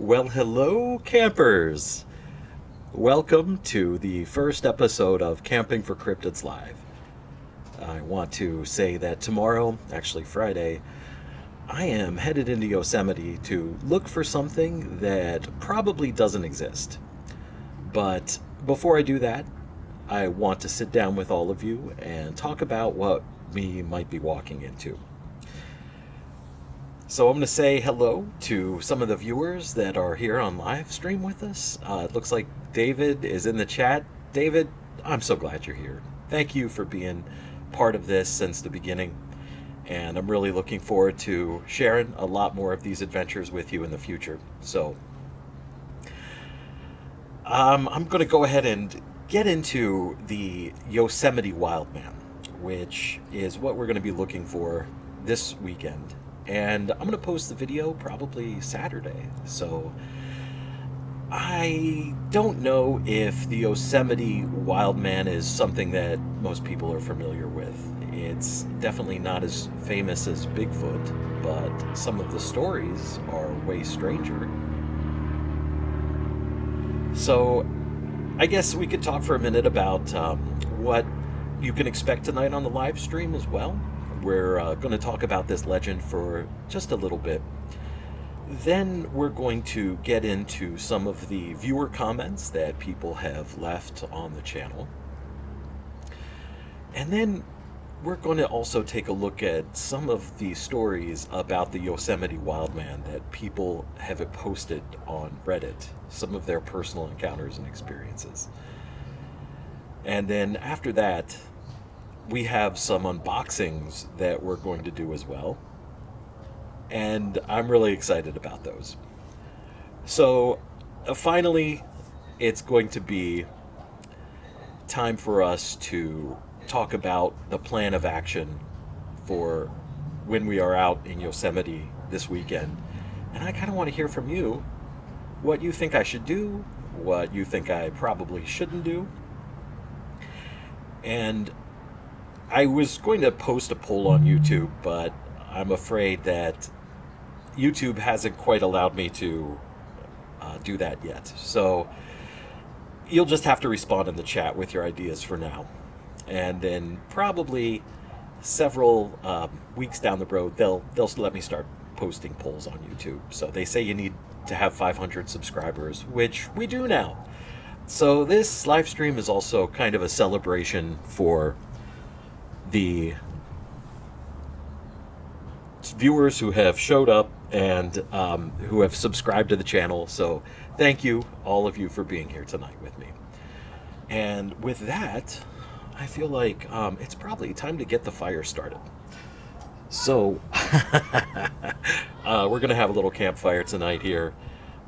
Well, hello, campers! Welcome to the first episode of Camping for Cryptids Live. I want to say that tomorrow, actually Friday, I am headed into Yosemite to look for something that probably doesn't exist. But before I do that, I want to sit down with all of you and talk about what we might be walking into. So I'm going to say hello to some of the viewers that are here on live stream with us. It looks like David is in the chat. David, I'm so glad you're here. Thank you for being part of this since the beginning. And I'm really looking forward to sharing a lot more of these adventures with you in the future. So I'm going to go ahead and get into the Yosemite Wildman, which is what we're going to be looking for this weekend. And I'm going to post the video probably Saturday. So I don't know if the Yosemite Wildman is something that most people are familiar with. It's definitely not as famous as Bigfoot, but some of the stories are way stranger. So I guess we could talk for a minute about what you can expect tonight on the live stream as well. We're going to talk about this legend for just a little bit. Then we're going to get into some of the viewer comments that people have left on the channel. And then we're going to also take a look at some of the stories about the Yosemite Wildman that people have posted on Reddit, some of their personal encounters and experiences. And then after that, we have some unboxings that we're going to do as well. And I'm really excited about those. So finally, it's going to be time for us to talk about the plan of action for when we are out in Yosemite this weekend. And I kind of want to hear from you what you think I should do, what you think I probably shouldn't do. And I was going to post a poll on YouTube, but I'm afraid that YouTube hasn't quite allowed me to do that yet. So you'll just have to respond in the chat with your ideas for now. And then probably several weeks down the road, they'll let me start posting polls on YouTube. So they say you need to have 500 subscribers, which we do now. So this live stream is also kind of a celebration for the viewers who have showed up and who have subscribed to the channel. So thank you, all of you, for being here tonight with me. And with that, I feel like it's probably time to get the fire started. So we're going to have a little campfire tonight here.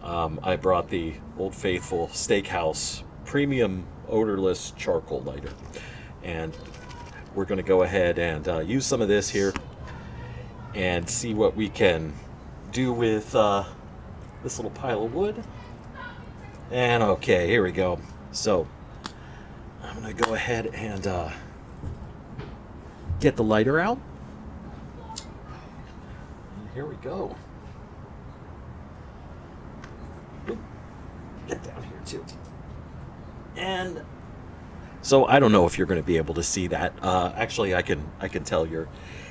I brought the Old Faithful Steakhouse Premium Odorless Charcoal Lighter. And we're going to go ahead and use some of this here and see what we can do with this little pile of wood. And okay, here we go. So I'm going to go ahead and get the lighter out. And here we go. Oop, get down here too. And so I don't know if you're going to be able to see that. Actually, I can tell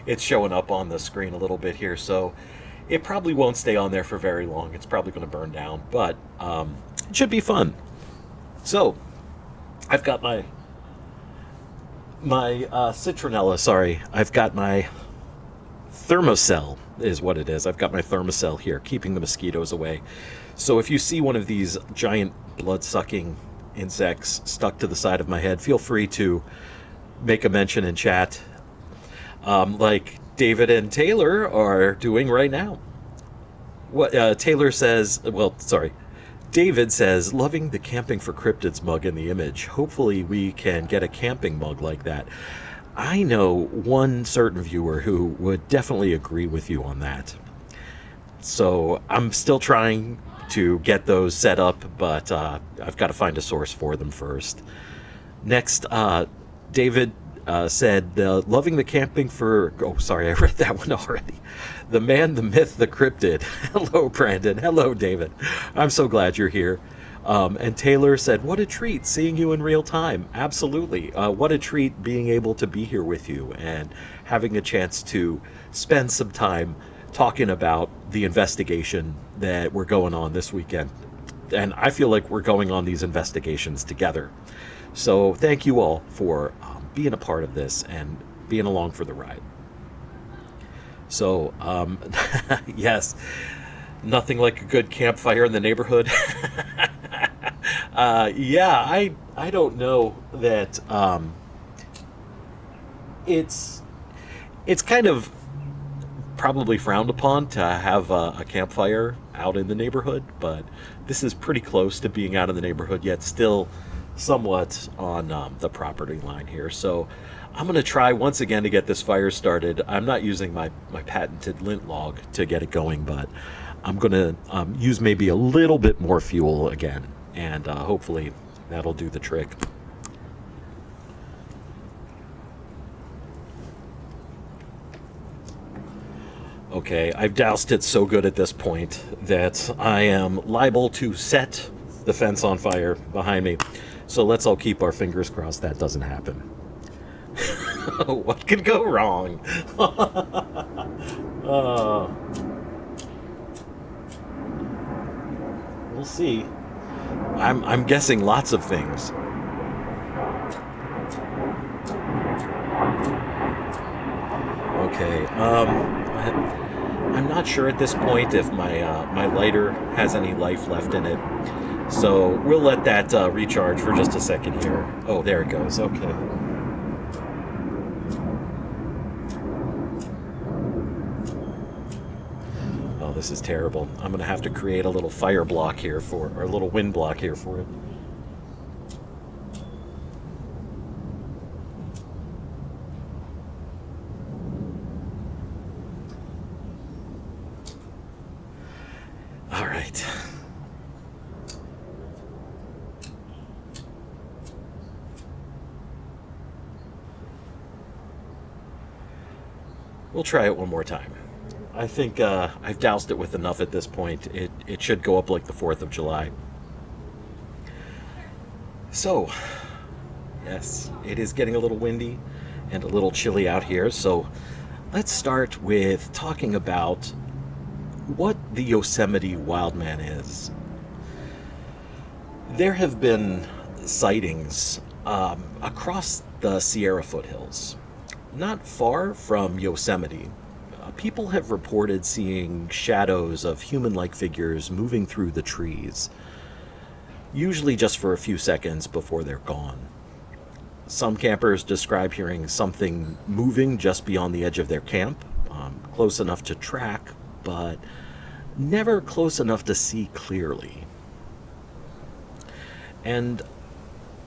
it's showing up on the screen a little bit here. So it probably won't stay on there for very long. It's probably going to burn down, but it should be fun. So I've got my citronella. Sorry, I've got my thermocell is what it is. I've got my thermocell here, keeping the mosquitoes away. So if you see one of these giant blood-sucking insects stuck to the side of my head, feel free to make a mention in chat, like David and Taylor are doing right now. What Taylor says, David says, loving the Camping for Cryptids mug in the image. Hopefully we can get a camping mug like that. I know one certain viewer who would definitely agree with you on that. So I'm still trying to get those set up, but I've got to find a source for them first. Next, David said, loving the camping for... Oh, sorry, I read that one already. The man, the myth, the cryptid. Hello, Brandon. Hello, David. I'm so glad you're here. And Taylor said, what a treat seeing you in real time. Absolutely. What a treat being able to be here with you and having a chance to spend some time talking about the investigation that we're going on this weekend. And I feel like we're going on these investigations together. So thank you all for being a part of this and being along for the ride. So, yes, nothing like a good campfire in the neighborhood. Yeah, I don't know that it's kind of probably frowned upon to have a campfire out in the neighborhood, but this is pretty close to being out in the neighborhood, yet still somewhat on the property line here. So I'm going to try once again to get this fire started. I'm not using my patented lint log to get it going, but I'm going to use maybe a little bit more fuel again, and hopefully that'll do the trick. Okay, I've doused it so good at this point that I am liable to set the fence on fire behind me. So let's all keep our fingers crossed that doesn't happen. What could go wrong? We'll see. I'm guessing lots of things. Okay, I'm not sure at this point if my lighter has any life left in it, so we'll let that recharge for just a second here. Oh, there it goes. Okay. Oh, this is terrible. I'm gonna have to create a little fire block here or a little wind block here for it. All right. We'll try it one more time. I think I've doused it with enough at this point. It should go up like the 4th of July. So, yes, it is getting a little windy and a little chilly out here. So let's start with talking about what the Yosemite Wildman is. There have been sightings across the Sierra foothills. Not far from Yosemite, people have reported seeing shadows of human-like figures moving through the trees, usually just for a few seconds before they're gone. Some campers describe hearing something moving just beyond the edge of their camp, close enough to track, but never close enough to see clearly. And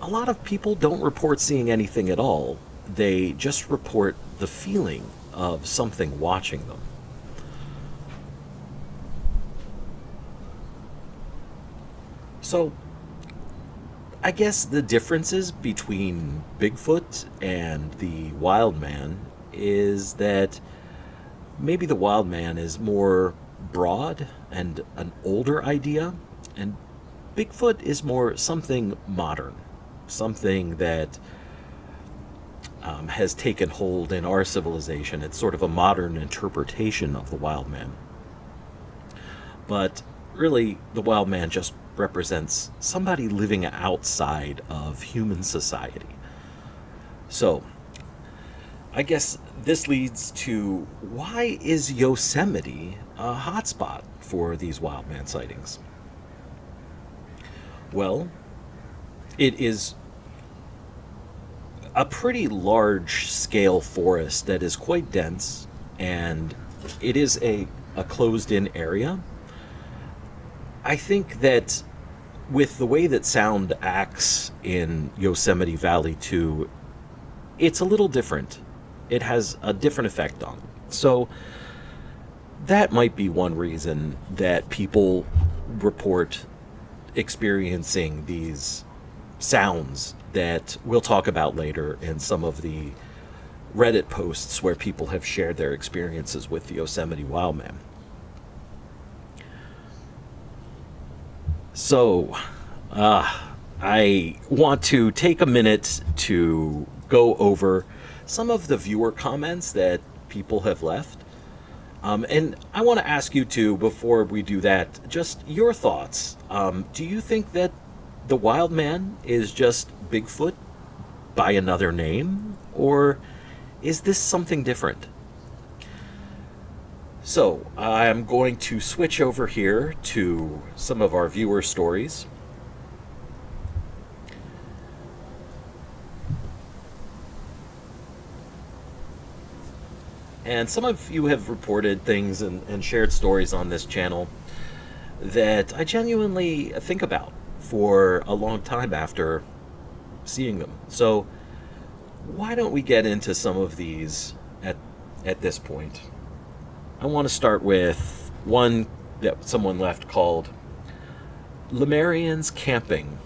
a lot of people don't report seeing anything at all. They just report the feeling of something watching them. So, I guess the differences between Bigfoot and the Wildman is that maybe the Wildman is more broad and an older idea, and Bigfoot is more something modern, something that has taken hold in our civilization. It's sort of a modern interpretation of the Wildman. But really, the Wildman just represents somebody living outside of human society. So, I guess this leads to, why is Yosemite a hotspot for these Wildman sightings? Well, it is a pretty large scale forest that is quite dense, and it is a closed in area. I think that with the way that sound acts in Yosemite Valley too, it's a little different. It has a different effect on it. So that might be one reason that people report experiencing these sounds that we'll talk about later in some of the Reddit posts where people have shared their experiences with the Yosemite Wildman. So, I want to take a minute to go over some of the viewer comments that people have left. And I want to ask you too, before we do that, just your thoughts. Do you think that the wild man is just Bigfoot by another name? Or is this something different? So, I'm going to switch over here to some of our viewer stories. And some of you have reported things and shared stories on this channel that I genuinely think about for a long time after seeing them. So why don't we get into some of these at this point? I want to start with one that someone left called Lemurians Camping,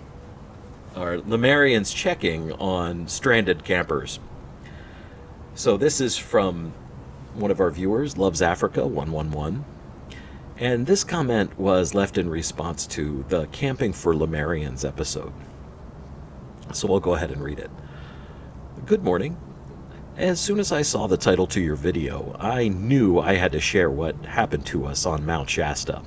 or Lemurians Checking on Stranded Campers. So this is from one of our viewers, Loves Africa 111, and this comment was left in response to the Camping for Lemurians episode. So we'll go ahead and read it. Good morning. As soon as I saw the title to your video, I knew I had to share what happened to us on Mount Shasta.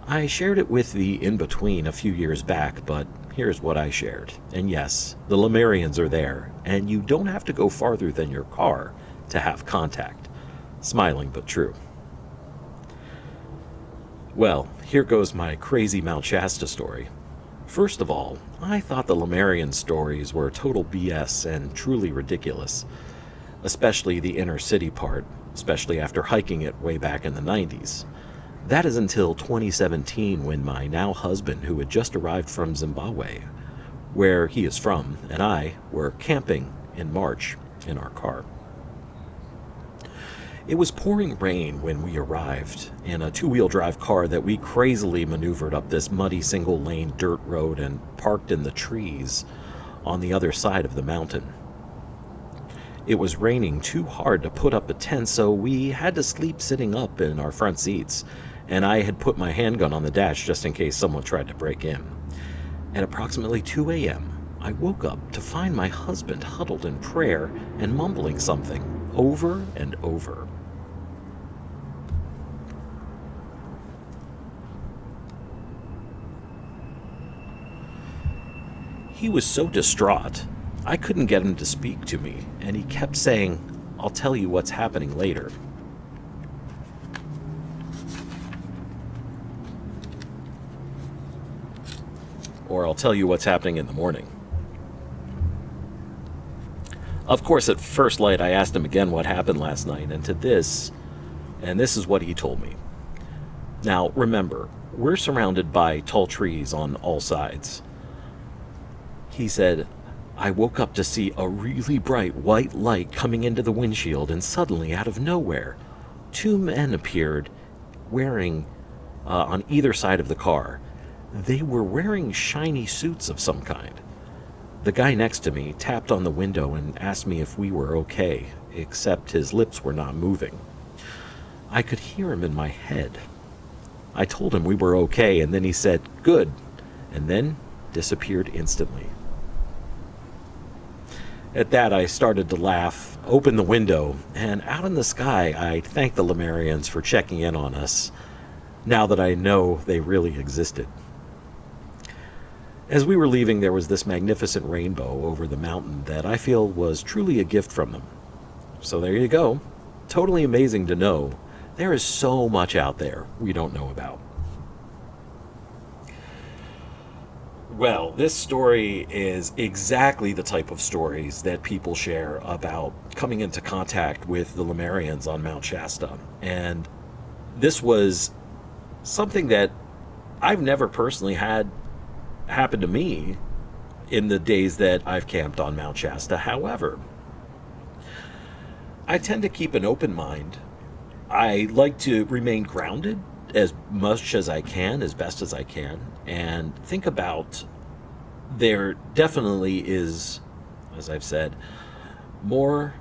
I shared it with the In-Between a few years back, but here's what I shared. And yes, the Lemurians are there, and you don't have to go farther than your car to have contact. Smiling but true. Well, here goes my crazy Mount Shasta story. First of all, I thought the Lemurian stories were total BS and truly ridiculous, especially the inner city part, especially after hiking it way back in the 90s. That is until 2017, when my now husband, who had just arrived from Zimbabwe, where he is from, and I were camping in March in our car. It was pouring rain when we arrived in a two-wheel drive car that we crazily maneuvered up this muddy single-lane dirt road and parked in the trees on the other side of the mountain. It was raining too hard to put up a tent, so we had to sleep sitting up in our front seats, and I had put my handgun on the dash just in case someone tried to break in. At approximately 2 a.m., I woke up to find my husband huddled in prayer and mumbling something over and over. He was so distraught, I couldn't get him to speak to me, and he kept saying, "I'll tell you what's happening later." Or, "I'll tell you what's happening in the morning." Of course, at first light, I asked him again what happened last night, and this is what he told me. Now, remember, we're surrounded by tall trees on all sides. He said, "I woke up to see a really bright white light coming into the windshield, and suddenly, out of nowhere, two men appeared wearing on either side of the car. They were wearing shiny suits of some kind. The guy next to me tapped on the window and asked me if we were okay, except his lips were not moving. I could hear him in my head. I told him we were okay, and then he said, 'Good,' and then disappeared instantly." At that, I started to laugh, opened the window, and out in the sky, I thanked the Lemurians for checking in on us, now that I know they really existed. As we were leaving, there was this magnificent rainbow over the mountain that I feel was truly a gift from them. So there you go. Totally amazing to know there is so much out there we don't know about. Well, this story is exactly the type of stories that people share about coming into contact with the Lemurians on Mount Shasta. And this was something that I've never personally had happen to me in the days that I've camped on Mount Shasta. However, I tend to keep an open mind. I like to remain grounded as much as I can, as best as I can, and think about there definitely is, as I've said, more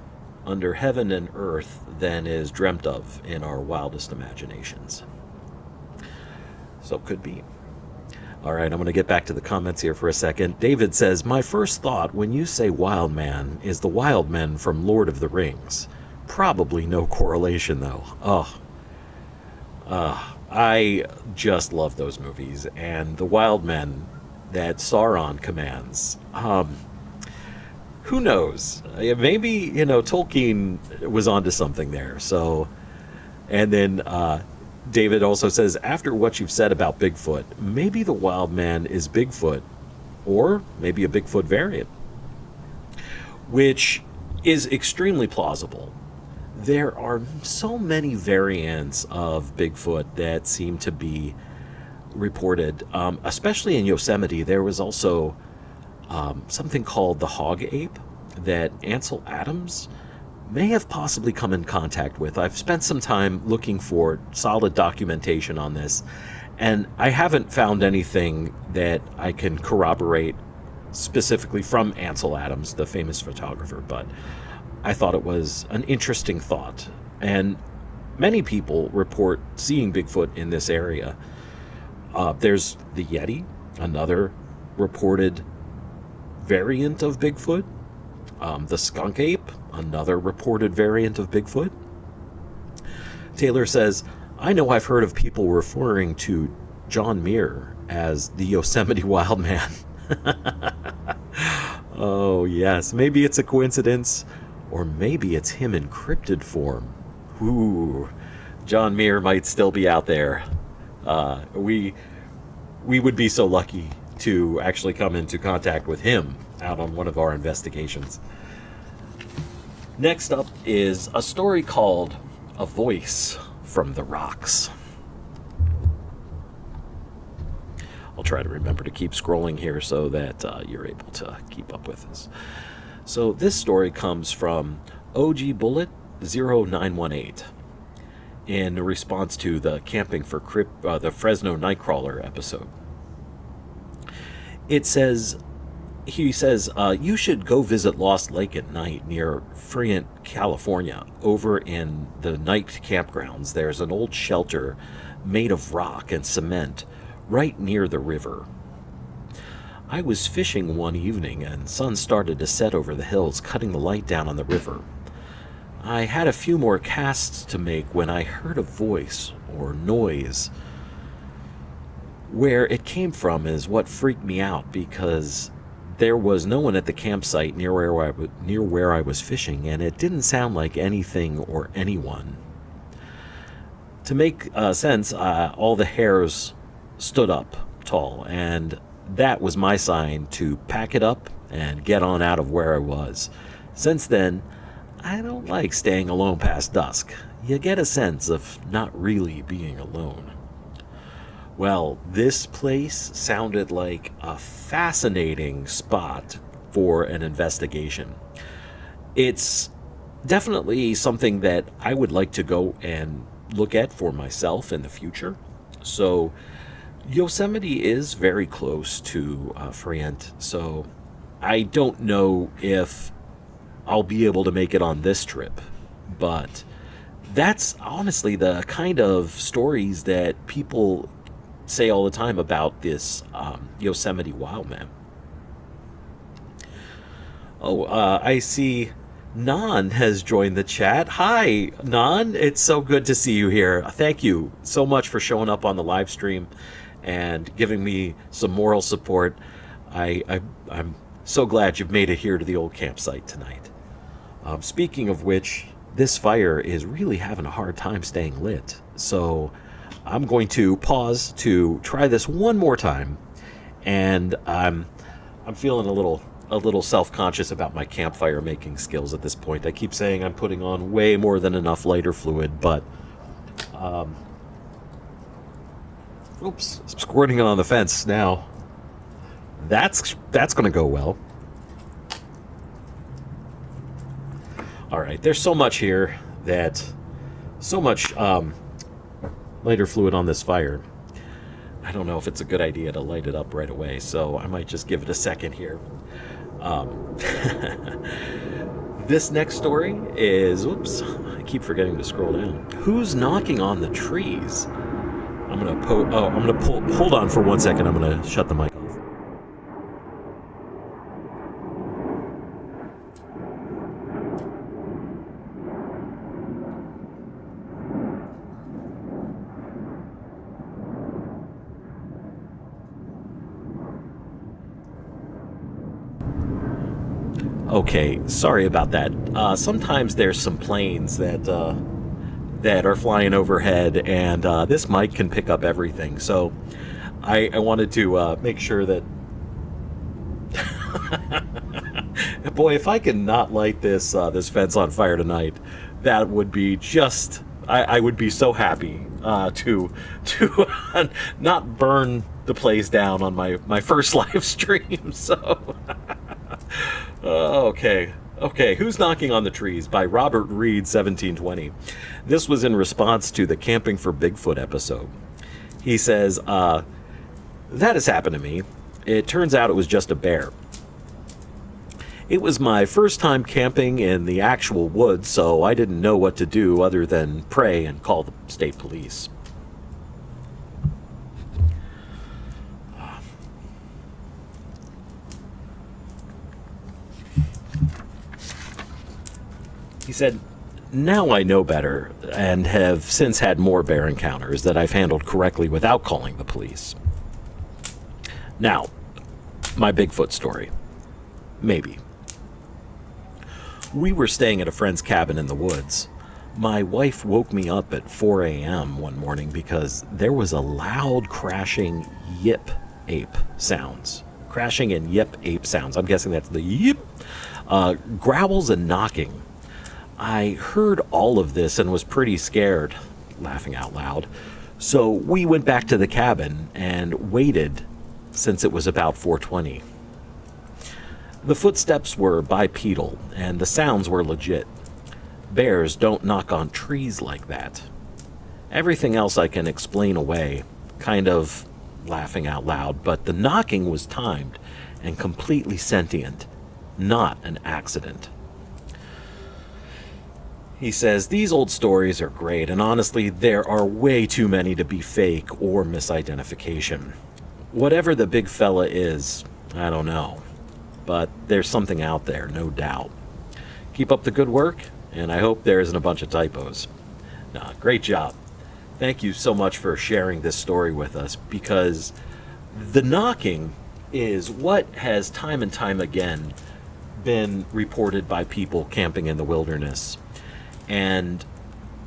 under heaven and earth than is dreamt of in our wildest imaginations. So could be. All right, I'm going to get back to the comments here for a second. David says, my first thought when you say wild man is the wild men from Lord of the Rings. Probably no correlation, though. I just love those movies. And the wild men that Sauron commands. Who knows? Maybe, Tolkien was onto something there. So, and then David also says, after what you've said about Bigfoot, maybe the wild man is Bigfoot, or maybe a Bigfoot variant, which is extremely plausible. There are so many variants of Bigfoot that seem to be reported, especially in Yosemite. There was also something called the hog ape that Ansel Adams may have possibly come in contact with. I've spent some time looking for solid documentation on this, and I haven't found anything that I can corroborate specifically from Ansel Adams, the famous photographer, but I thought it was an interesting thought. And many people report seeing Bigfoot in this area. There's the Yeti, another reported variant of Bigfoot. The skunk ape, another reported variant of Bigfoot. Taylor says, I know I've heard of people referring to John Muir as the Yosemite Wildman. Oh, yes. Maybe it's a coincidence, or maybe it's him in cryptid form. Ooh, John Muir might still be out there. We would be so lucky to actually come into contact with him out on one of our investigations. Next up is a story called A Voice from the Rocks. I'll try to remember to keep scrolling here so that you're able to keep up with us. So this story comes from OG Bullet 0918 in response to the Camping for the Fresno Nightcrawler episode. He says, you should go visit Lost Lake at night near Friant, California. Over in the night campgrounds, there's an old shelter made of rock and cement right near the river. I was fishing one evening and sun started to set over the hills, cutting the light down on the river. I had a few more casts to make when I heard a voice or noise. Where it came from is what freaked me out, because there was no one at the campsite near where I was fishing, and it didn't sound like anything or anyone. To make sense, all the hairs stood up tall, and that was my sign to pack it up and get on out of where I was. Since then, I don't like staying alone past dusk. You get a sense of not really being alone. Well, this place sounded like a fascinating spot for an investigation. It's definitely something that I would like to go and look at for myself in the future. So Yosemite is very close to Friant, so I don't know if I'll be able to make it on this trip, but that's honestly the kind of stories that people say all the time about this Yosemite Wildman. I see Nan has joined the chat. Hi, Nan. It's so good to see you here. Thank you so much for showing up on the live stream and giving me some moral support. I'm so glad you've made it here to the old campsite tonight. Speaking of which, this fire is really having a hard time staying lit. So I'm going to pause to try this one more time, and I'm feeling a little self-conscious about my campfire making skills at this point. I keep saying I'm putting on way more than enough lighter fluid, but oops, I'm squirting it on the fence now. That's going to go well. All right, there's so much here so much lighter fluid on this fire. I don't know if it's a good idea to light it up right away, so I might just give it a second here. This next story is, oops, I keep forgetting to scroll down. Who's knocking on the trees? Hold on for 1 second. I'm gonna shut the mic off. Okay, sorry about that. Sometimes there's some planes that are flying overhead, and this mic can pick up everything. So I wanted to make sure that. Boy, if I can not light this fence on fire tonight, that would be just. I would be so happy to not burn the place down on my first live stream. So. Okay, Who's Knocking on the Trees by Robert Reed, 1720. This was in response to the Camping for Bigfoot episode. He says, that has happened to me. It turns out it was just a bear. It was my first time camping in the actual woods, so I didn't know what to do other than pray and call the state police. He said, now I know better and have since had more bear encounters that I've handled correctly without calling the police. Now, my Bigfoot story. Maybe. We were staying at a friend's cabin in the woods. My wife woke me up at 4 a.m. one morning because there was a loud crashing yip ape sounds. Crashing and yip ape sounds. I'm guessing that's the yip. Growls and knocking. I heard all of this and was pretty scared, laughing out loud. So we went back to the cabin and waited since it was about 4:20. The footsteps were bipedal and the sounds were legit. Bears don't knock on trees like that. Everything else I can explain away, kind of laughing out loud, but the knocking was timed and completely sentient, not an accident. He says, these old stories are great, and honestly, there are way too many to be fake or misidentification. Whatever the big fella is, I don't know. But there's something out there, no doubt. Keep up the good work, and I hope there isn't a bunch of typos. Nah, great job. Thank you so much for sharing this story with us, because the knocking is what has time and time again been reported by people camping in the wilderness. And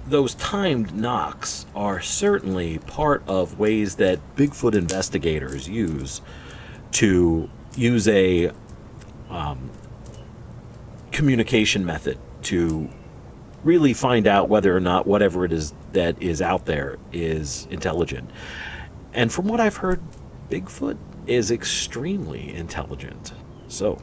those timed knocks are certainly part of ways that Bigfoot investigators use to use a communication method to really find out whether or not whatever it is that is out there is intelligent. And from what I've heard, Bigfoot is extremely intelligent. So,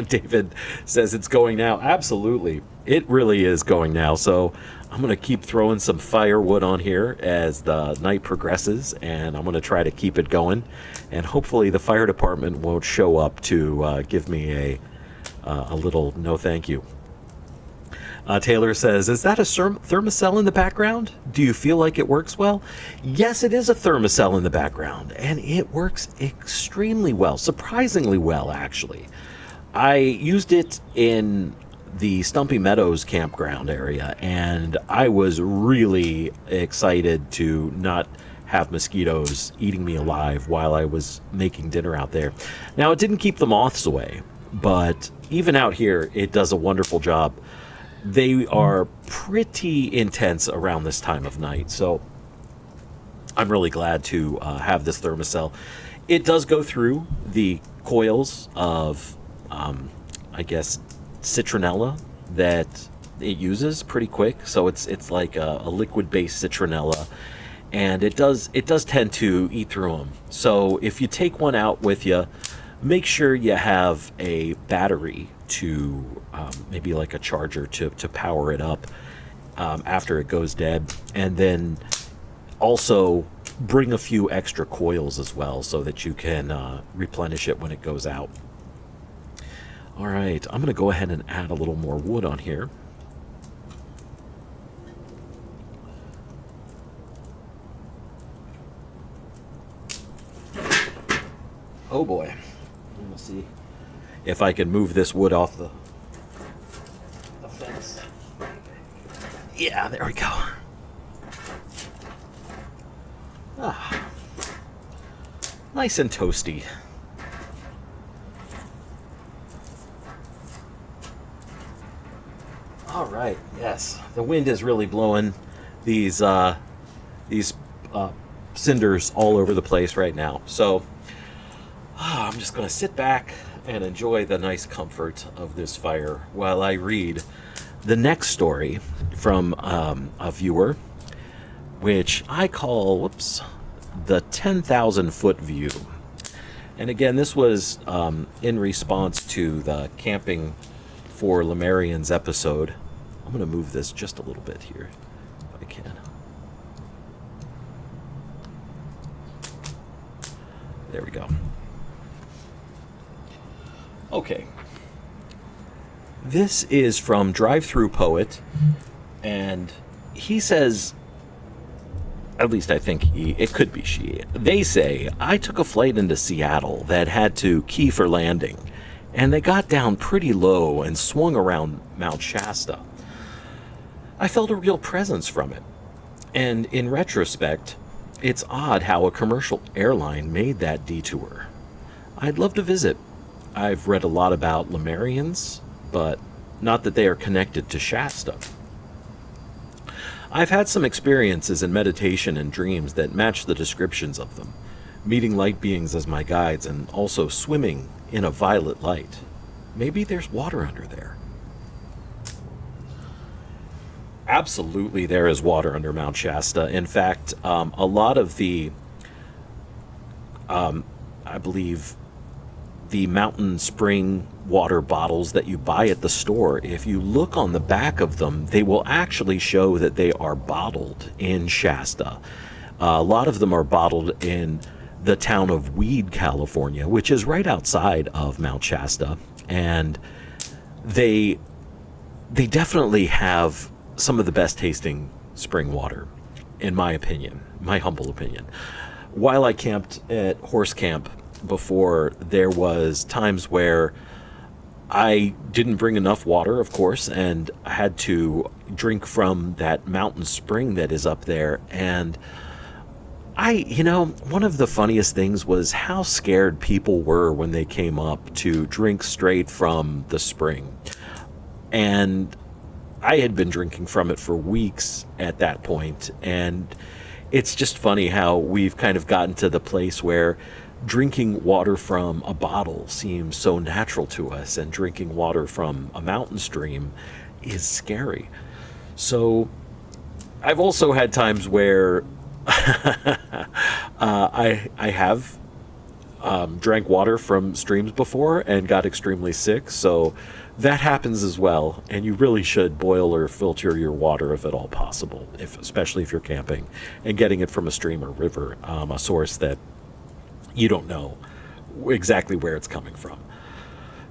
David says it's going now. Absolutely. It really is going now. So I'm going to keep throwing some firewood on here as the night progresses, and I'm going to try to keep it going. And hopefully the fire department won't show up to give me a little no thank you. Taylor says, is that a thermocell in the background? Do you feel like it works well? Yes, it is a thermocell in the background, and it works extremely well, surprisingly well, actually. I used it in the Stumpy Meadows campground area, and I was really excited to not have mosquitoes eating me alive while I was making dinner out there. Now, it didn't keep the moths away, but even out here, it does a wonderful job. They are pretty intense around this time of night, so I'm really glad to have this thermocell. It does go through the coils of, I guess, citronella that it uses pretty quick. So it's like a liquid-based citronella, and it does tend to eat through them. So if you take one out with you, make sure you have a battery to maybe like a charger to power it up after it goes dead, and then also bring a few extra coils as well so that you can replenish it when it goes out. All right, I'm going to go ahead and add a little more wood on here. Oh boy. Let's see if I can move this wood off the fence. Yeah, there we go. Ah, nice and toasty. All right, yes, the wind is really blowing these cinders all over the place right now. So I'm just going to sit back and enjoy the nice comfort of this fire while I read the next story from a viewer, which I call, the 10,000 foot view. And again, this was in response to the Camping for Lemurians episode. I'm going to move this just a little bit here, if I can. There we go. Okay. This is from Drive-Through Poet, and he says, at least I think it could be she. They say, I took a flight into Seattle that had to key for landing, and they got down pretty low and swung around Mount Shasta. I felt a real presence from it. And in retrospect, it's odd how a commercial airline made that detour. I'd love to visit. I've read a lot about Lemurians, but not that they are connected to Shasta. I've had some experiences in meditation and dreams that match the descriptions of them, meeting light beings as my guides and also swimming in a violet light. Maybe there's water under there. Absolutely, there is water under Mount Shasta. In fact, a lot of the, I believe, the mountain spring water bottles that you buy at the store, if you look on the back of them, they will actually show that they are bottled in Shasta. A lot of them are bottled in the town of Weed, California, which is right outside of Mount Shasta. And they definitely have some of the best tasting spring water, in my opinion, my humble opinion. While I camped at Horse Camp before, there was times where I didn't bring enough water, of course, and I had to drink from that mountain spring that is up there. And one of the funniest things was how scared people were when they came up to drink straight from the spring. And I had been drinking from it for weeks at that point, and it's just funny how we've kind of gotten to the place where drinking water from a bottle seems so natural to us, and drinking water from a mountain stream is scary. So I've also had times where I have drank water from streams before and got extremely sick, so that happens as well. And you really should boil or filter your water if at all possible, especially if you're camping and getting it from a stream or river, a source that you don't know exactly where it's coming from.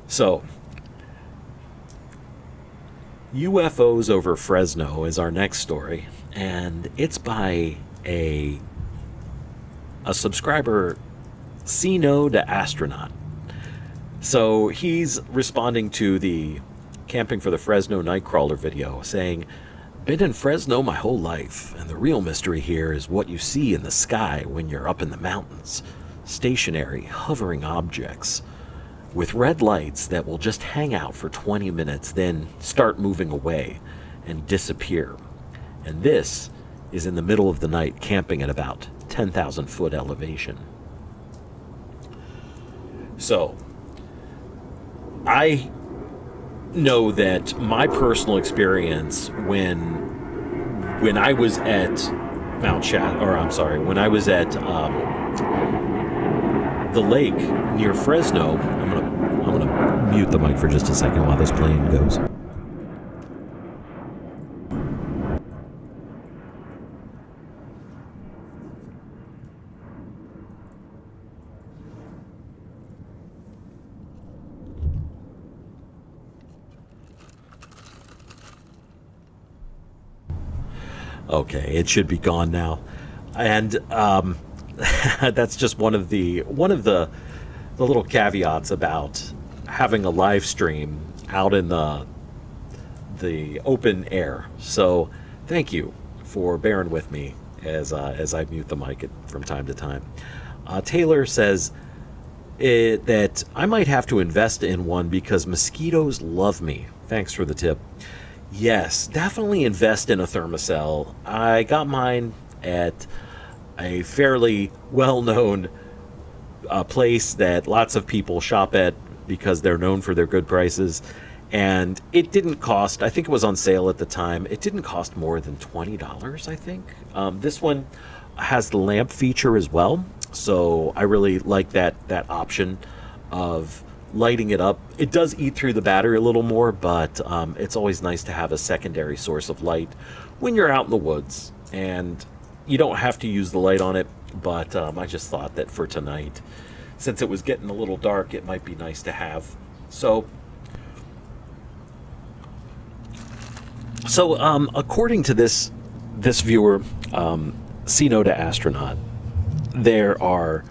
So, UFOs over Fresno is our next story, and it's by a subscriber, C-No to Astronaut. So he's responding to the Camping for the Fresno Nightcrawler video, saying, been in Fresno my whole life, and the real mystery here is what you see in the sky when you're up in the mountains. Stationary, hovering objects with red lights that will just hang out for 20 minutes, then start moving away and disappear. And this is in the middle of the night, camping at about 10,000 foot elevation. So, I know that my personal experience when I was at when I was at the lake near Fresno. I'm gonna mute the mic for just a second while this plane goes. Okay, it should be gone now. And that's just one of the little caveats about having a live stream out in the open air. So thank you for bearing with me as I mute the mic from time to time. Taylor says that I might have to invest in one because mosquitoes love me. Thanks for the tip. Yes, definitely invest in a thermocell. I got mine at a fairly well-known place that lots of people shop at because they're known for their good prices. And it didn't cost, I think it was on sale at the time, it didn't cost more than $20, I think. This one has the lamp feature as well. So I really like that option of lighting it up. It does eat through the battery a little more, but it's always nice to have a secondary source of light when you're out in the woods. And you don't have to use the light on it, but I just thought that for tonight, since it was getting a little dark, it might be nice to have. So according to this viewer, C No to Astronaut, there are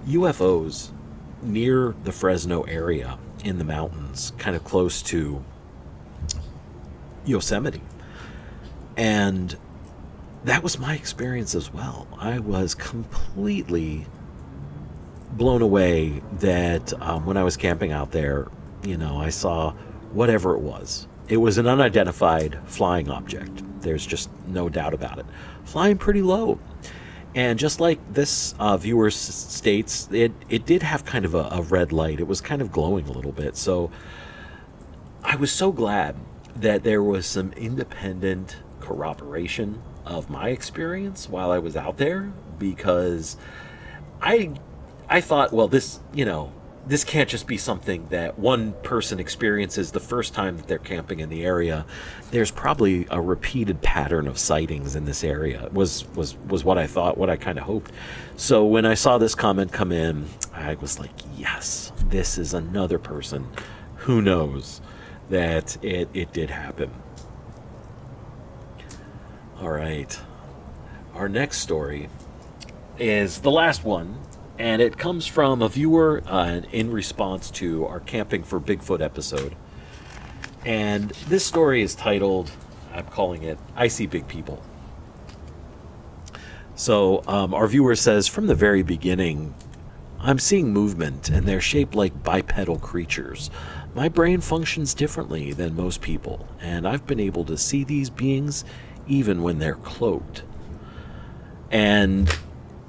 UFOs near the Fresno area in the mountains, kind of close to Yosemite. And that was my experience as well. I was completely blown away that when I was camping out there, I saw whatever it was. It was an unidentified flying object. There's just no doubt about it. Flying pretty low. And just like this viewer states, it did have kind of a red light. It was kind of glowing a little bit. So I was so glad that there was some independent corroboration of my experience while I was out there, because I thought, well, this can't just be something that one person experiences the first time that they're camping in the area. There's probably a repeated pattern of sightings in this area. Was what I thought, what I kind of hoped. So when I saw this comment come in, I was like, yes, this is another person who knows that it did happen. All right. Our next story is the last one. And it comes from a viewer in response to our Camping for Bigfoot episode. And this story is titled, I'm calling it, I See Big People. So our viewer says, from the very beginning, I'm seeing movement and they're shaped like bipedal creatures. My brain functions differently than most people, and I've been able to see these beings even when they're cloaked. And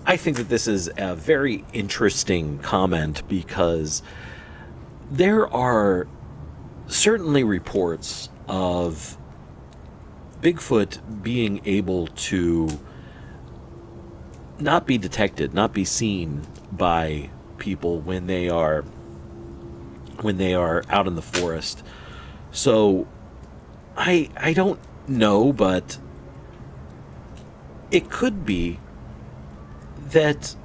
I think that this is a very interesting comment because there are certainly reports of Bigfoot being able to not be detected, not be seen by people when they are out in the forest. So I don't know, but it could be that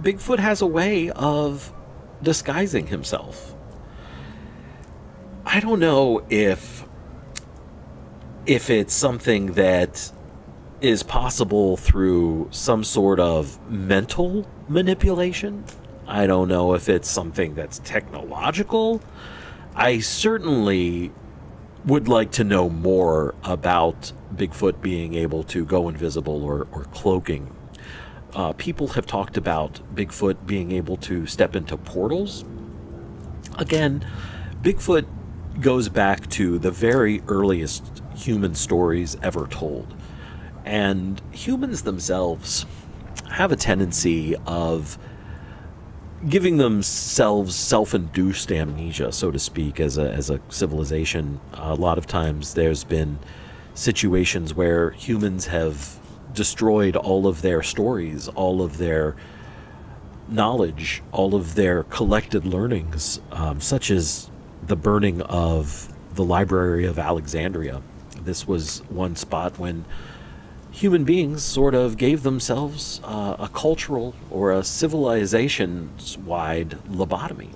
Bigfoot has a way of disguising himself. I don't know if it's something that is possible through some sort of mental manipulation. I don't know if it's something that's technological. I certainly would like to know more about Bigfoot being able to go invisible or cloaking. People have talked about Bigfoot being able to step into portals. Again, Bigfoot goes back to the very earliest human stories ever told. And humans themselves have a tendency of giving themselves self-induced amnesia, so to speak, as a civilization. A lot of times there's been situations where humans have destroyed all of their stories, all of their knowledge, all of their collected learnings, such as the burning of the Library of Alexandria. This was one spot when human beings sort of gave themselves a cultural or a civilizations-wide lobotomy.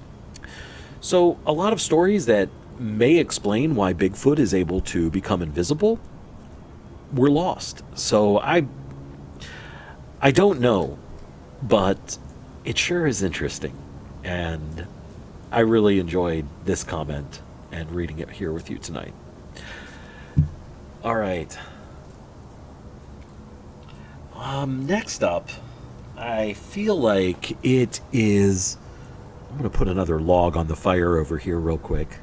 So a lot of stories that may explain why Bigfoot is able to become invisible were lost. So I don't know, but it sure is interesting. And I really enjoyed this comment and reading it here with you tonight. All right. Next up, I feel like it is. I'm going to put another log on the fire over here, real quick.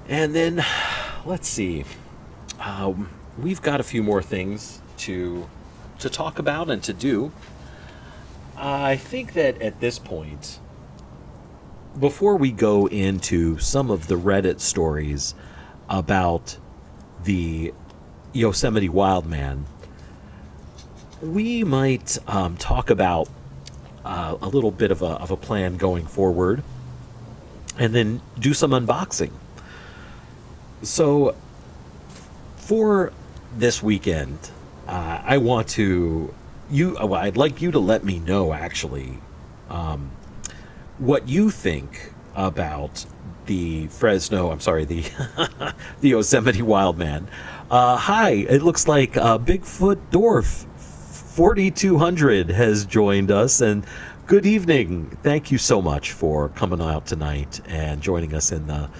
And then, let's see. We've got a few more things to talk about and to do. I think that at this point, before we go into some of the Reddit stories about the Yosemite Wildman, we might talk about a little bit of a plan going forward, and then do some unboxing. So, for this weekend, I want to I'd like you to let me know actually what you think about the the Yosemite Wildman. Hi, it looks like Bigfoot Dwarf 4200 has joined us, and good evening. Thank you so much for coming out tonight and joining us in the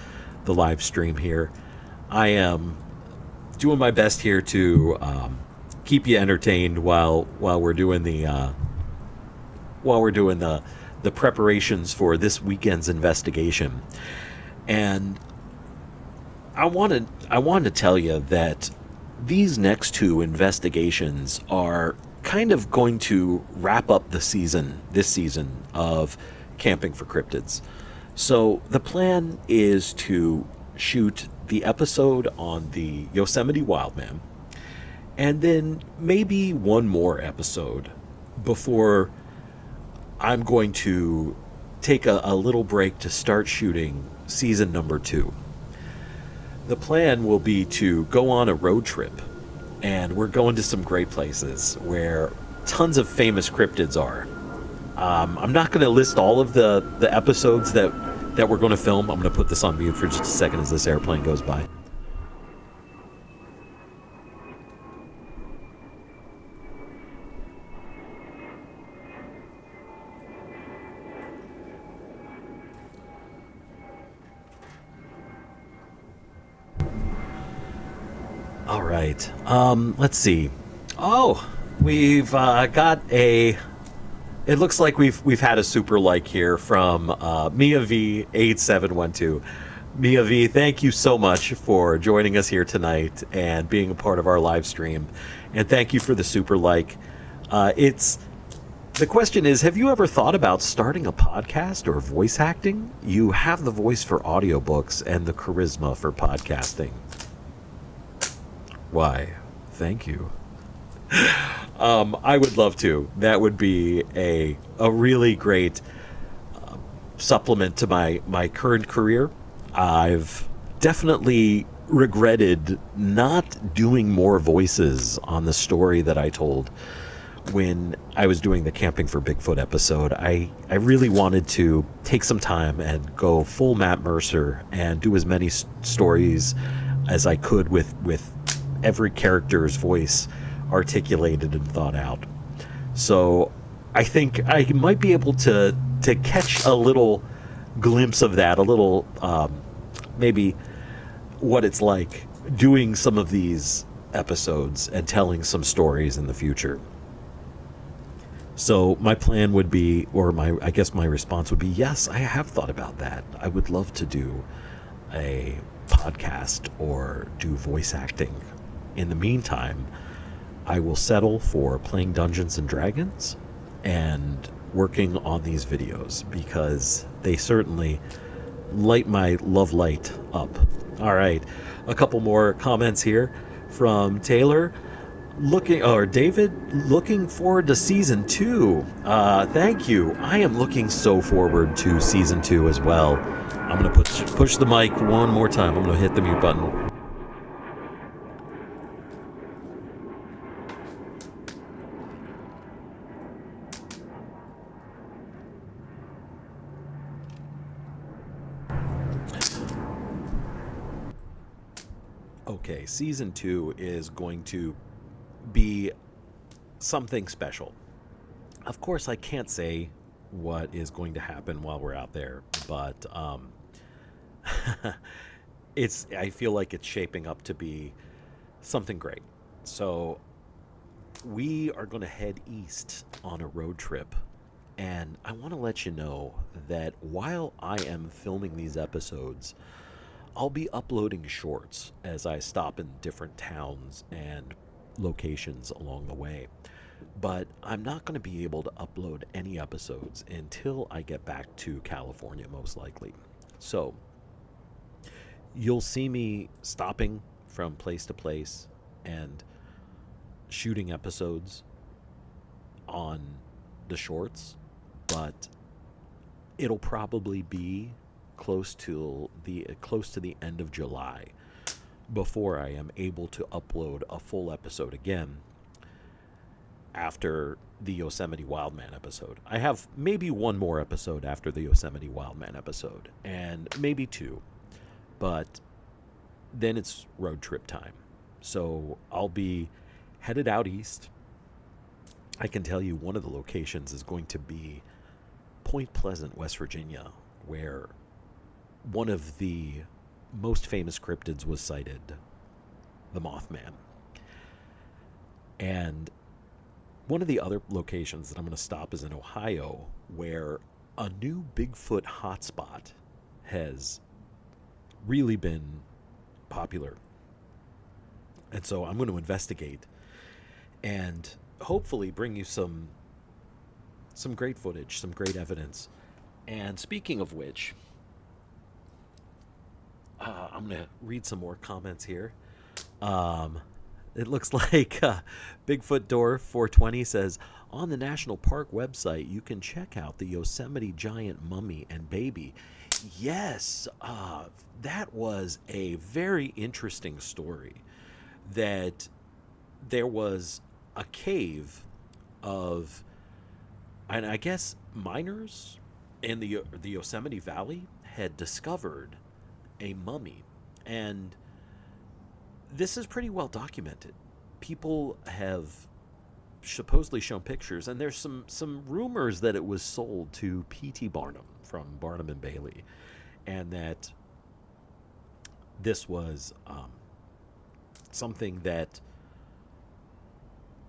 live stream here. I am doing my best here to keep you entertained while we're doing the preparations for this weekend's investigation. And I wanted to tell you that these next two investigations are kind of going to wrap up this season of Camping for Cryptids. So the plan is to shoot the episode on the Yosemite Wildman, and then maybe one more episode before I'm going to take a little break to start shooting season number 2. The plan will be to go on a road trip, and we're going to some great places where tons of famous cryptids are. I'm not going to list all of the episodes that we're going to film. I'm going to put this on mute for just a second as this airplane goes by. All right. Let's see. Oh, we've got a. It looks like we've had a super like here from Mia V 8712. Mia V, thank you so much for joining us here tonight and being a part of our live stream, and thank you for the super like. The question is, have you ever thought about starting a podcast or voice acting? You have the voice for audiobooks and the charisma for podcasting. Why, thank you. I would love to. That would be a really great supplement to my current career. I've definitely regretted not doing more voices on the story that I told when I was doing the Camping for Bigfoot episode. I really wanted to take some time and go full Matt Mercer and do as many stories as I could with every character's voice articulated and thought out. So I think I might be able to catch a little glimpse of that, a little maybe what it's like doing some of these episodes and telling some stories in the future. So my plan would be, or I guess my response would be, yes, I have thought about that. I would love to do a podcast or do voice acting. In the meantime, I will settle for playing Dungeons and Dragons and working on these videos because they certainly light my love light up. All right, a couple more comments here from Taylor. David, looking forward to season 2. Thank you. I am looking so forward to season 2 as well. I'm gonna push the mic one more time. I'm gonna hit the mute button. Okay, season 2 is going to be something special. Of course, I can't say what is going to happen while we're out there, but it's. I feel like it's shaping up to be something great. So we are going to head east on a road trip, and I want to let you know that while I am filming these episodes, I'll be uploading shorts as I stop in different towns and locations along the way. But I'm not going to be able to upload any episodes until I get back to California, most likely. So you'll see me stopping from place to place and shooting episodes on the shorts, but it'll probably be close to the end of July before I am able to upload a full episode again after the Yosemite Wildman episode. I have maybe one more episode after the Yosemite Wildman episode, and maybe two, but then it's road trip time. So I'll be headed out east. I can tell you one of the locations is going to be Point Pleasant, West Virginia, where one of the most famous cryptids was sighted, the Mothman. And one of the other locations that I'm going to stop is in Ohio, where a new Bigfoot hotspot has really been popular. And so I'm going to investigate and hopefully bring you some great footage, some great evidence. And speaking of which, I'm going to read some more comments here. It looks like Bigfoot Door 420 says, on the National Park website, you can check out the Yosemite giant mummy and baby. Yes, that was a very interesting story. That there was a cave of, and I guess miners in the Yosemite Valley had discovered a mummy, and this is pretty well documented. People have supposedly shown pictures, and there's some rumors that it was sold to P.T. Barnum from Barnum and Bailey, and that this was something that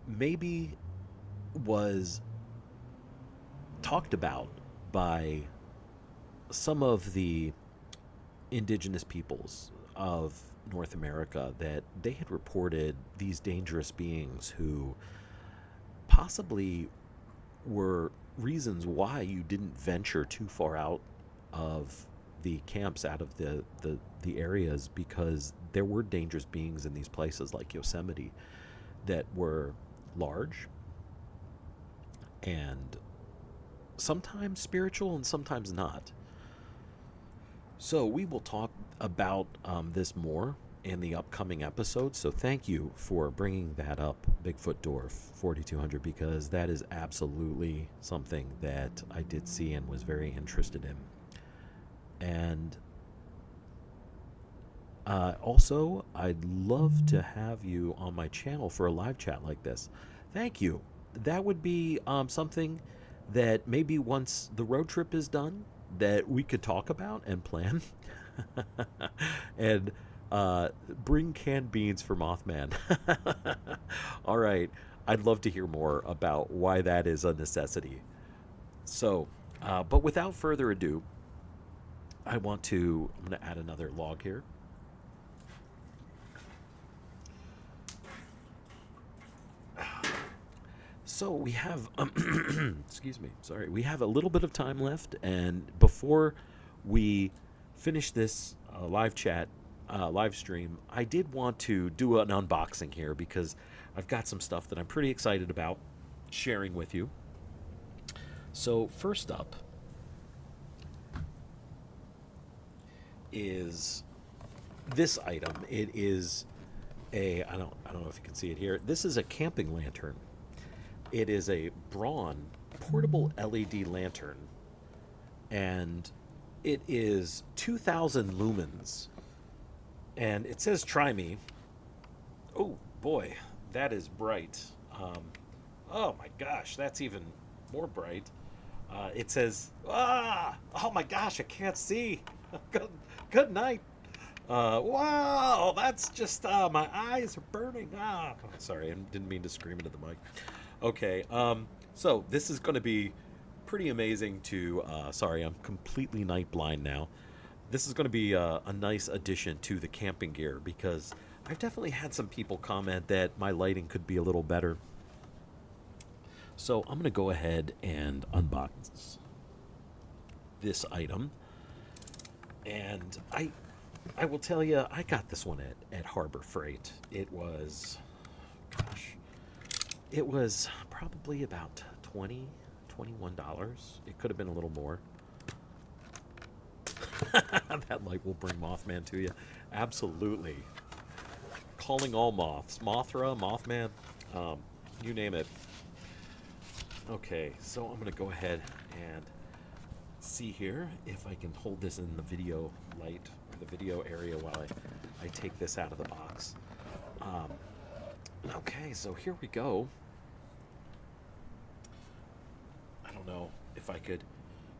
maybe was talked about by some of the indigenous peoples of North America, that they had reported these dangerous beings who possibly were reasons why you didn't venture too far out of the camps, out of the areas, because there were dangerous beings in these places like Yosemite that were large and sometimes spiritual and sometimes not. So we will talk about this more in the upcoming episodes. So thank you for bringing that up, Bigfoot Dwarf 4200, because that is absolutely something that I did see and was very interested in. And also, I'd love to have you on my channel for a live chat like this. Thank you. That would be something that maybe once the road trip is done, that we could talk about and plan. And bring canned beans for Mothman. All right. I'd love to hear more about why that is a necessity. So, but without further ado, I'm going to add another log here. So we have, excuse me, sorry, we have a little bit of time left, and before we finish this live chat, live stream, I did want to do an unboxing here because I've got some stuff that I'm pretty excited about sharing with you. So first up is this item. It is a, I don't know if you can see it here. This is a camping lantern. It is a Braun portable LED lantern, and it is 2,000 lumens, And it says try me. Oh boy, that is bright. Oh my gosh, that's even more bright. It says, oh my gosh, I can't see. Good night. Wow, that's just, my eyes are burning. Sorry, I didn't mean to scream into the mic. Okay, so this is going to be pretty amazing to, sorry, I'm completely night blind now. This is going to be a nice addition to the camping gear because I've definitely had some people comment that my lighting could be a little better. So I'm going to go ahead and unbox this item. And I will tell you, I got this one at Harbor Freight. It was, gosh, it was probably about $21. It could have been a little more. That light will bring Mothman to you. Absolutely. Calling all moths. Mothra, Mothman, you name it. Okay, so I'm going to go ahead and see here if I can hold this in the video light, or the video area while I take this out of the box. Okay, so here we go. I don't know if I could,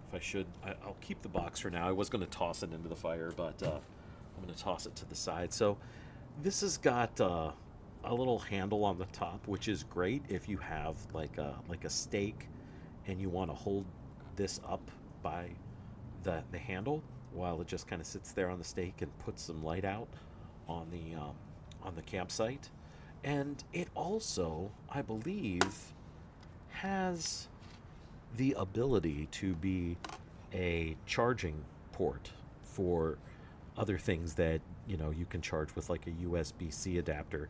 if I should. I'll keep the box for now. I was going to toss it into the fire, but I'm going to toss it to the side. So this has got a little handle on the top, which is great if you have like a stake and you want to hold this up by the handle while it just kind of sits there on the stake and puts some light out on the campsite. And it also, I believe, has the ability to be a charging port for other things that you can charge with, like a USB-C adapter.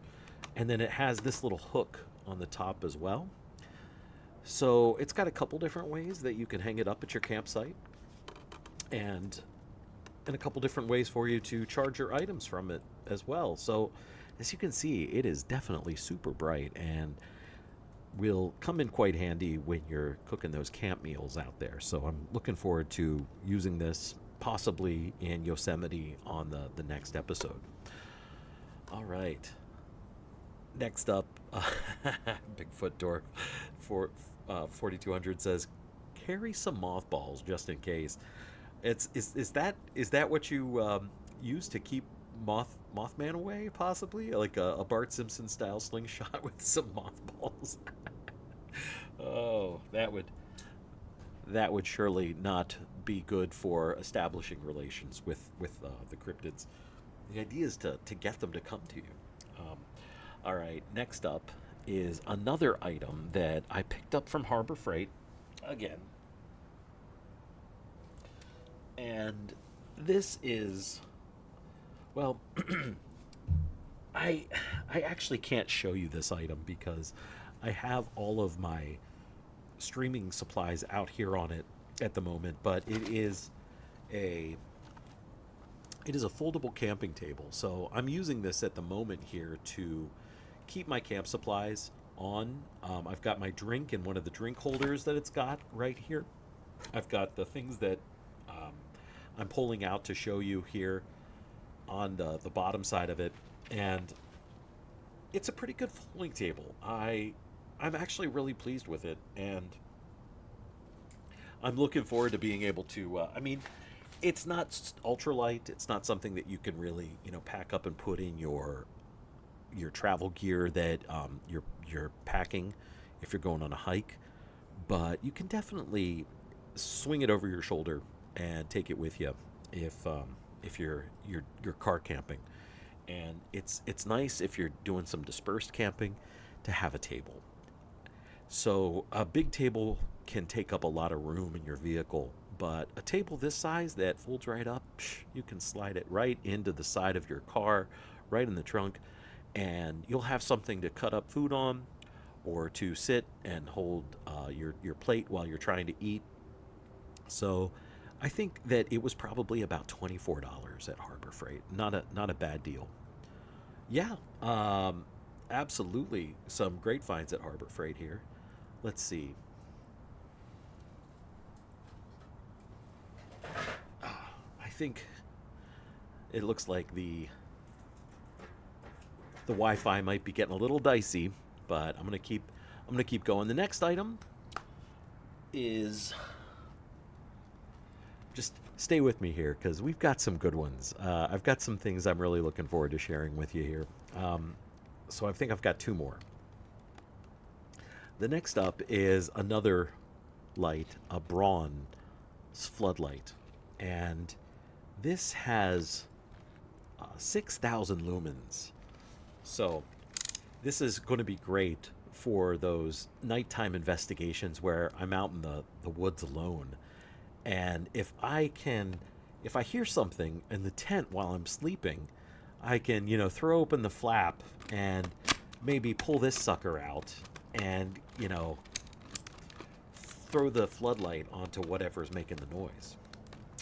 And then it has this little hook on the top as well. So it's got a couple different ways that you can hang it up at your campsite, and a couple different ways for you to charge your items from it as well. So as you can see, it is definitely super bright and will come in quite handy when you're cooking those camp meals out there. So I'm looking forward to using this possibly in Yosemite on the next episode. All right. Next up, Bigfoot Dork for 4200 says, carry some mothballs just in case. Is that what you use to keep Mothman away? Possibly like a Bart Simpson style slingshot with some mothballs. Oh, that would surely not be good for establishing relations with the cryptids. The idea is to get them to come to you. All right, next up is another item that I picked up from Harbor Freight again. And this is, well, I actually can't show you this item because I have all of my streaming supplies out here on it at the moment, but it is a foldable camping table. So I'm using this at the moment here to keep my camp supplies on. I've got my drink in one of the drink holders that it's got right here. I've got the things that I'm pulling out to show you here on the bottom side of it, and it's a pretty good folding table. I'm actually really pleased with it, and I'm looking forward to being able to. It's not ultralight. It's not something that you can really pack up and put in your travel gear that you're packing if you're going on a hike, but you can definitely swing it over your shoulder and take it with you if you're car camping. And it's nice if you're doing some dispersed camping to have a table. So a big table can take up a lot of room in your vehicle, but a table this size that folds right up, you can slide it right into the side of your car, right in the trunk, and you'll have something to cut up food on or to sit and hold your plate while you're trying to eat. So I think that it was probably about $24 at Harbor Freight. Not a bad deal. Yeah, absolutely some great finds at Harbor Freight here. Let's see. I think it looks like the The Wi-Fi might be getting a little dicey, but I'm gonna keep going. The next item is, just stay with me here because we've got some good ones. I've got some things I'm really looking forward to sharing with you here. So I think I've got two more. The next up is another light, a bronze floodlight, and this has 6,000 lumens. So this is going to be great for those nighttime investigations where I'm out in the woods alone. And if I hear something in the tent while I'm sleeping, I can, throw open the flap and maybe pull this sucker out and, throw the floodlight onto whatever's making the noise.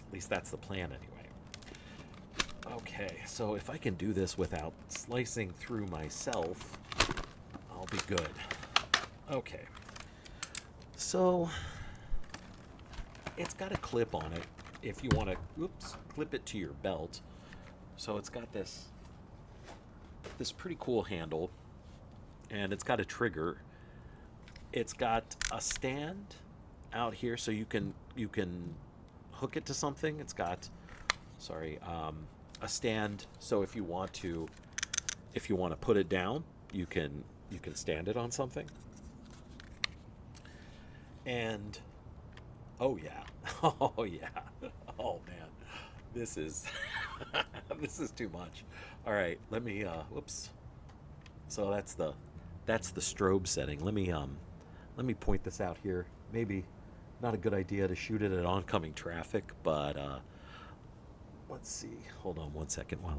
At least that's the plan anyway. Okay, so if I can do this without slicing through myself, I'll be good. Okay. So it's got a clip on it if you want to, clip it to your belt. So it's got this pretty cool handle, and it's got a trigger. It's got a stand out here, so you can hook it to something. It's got, a stand, so if you want to put it down, you can stand it on something. And oh yeah, oh man, this is this is too much. All right, let me whoops. So that's the strobe setting. Let me point this out here. Maybe not a good idea to shoot it at oncoming traffic, but let's see. Hold on one second while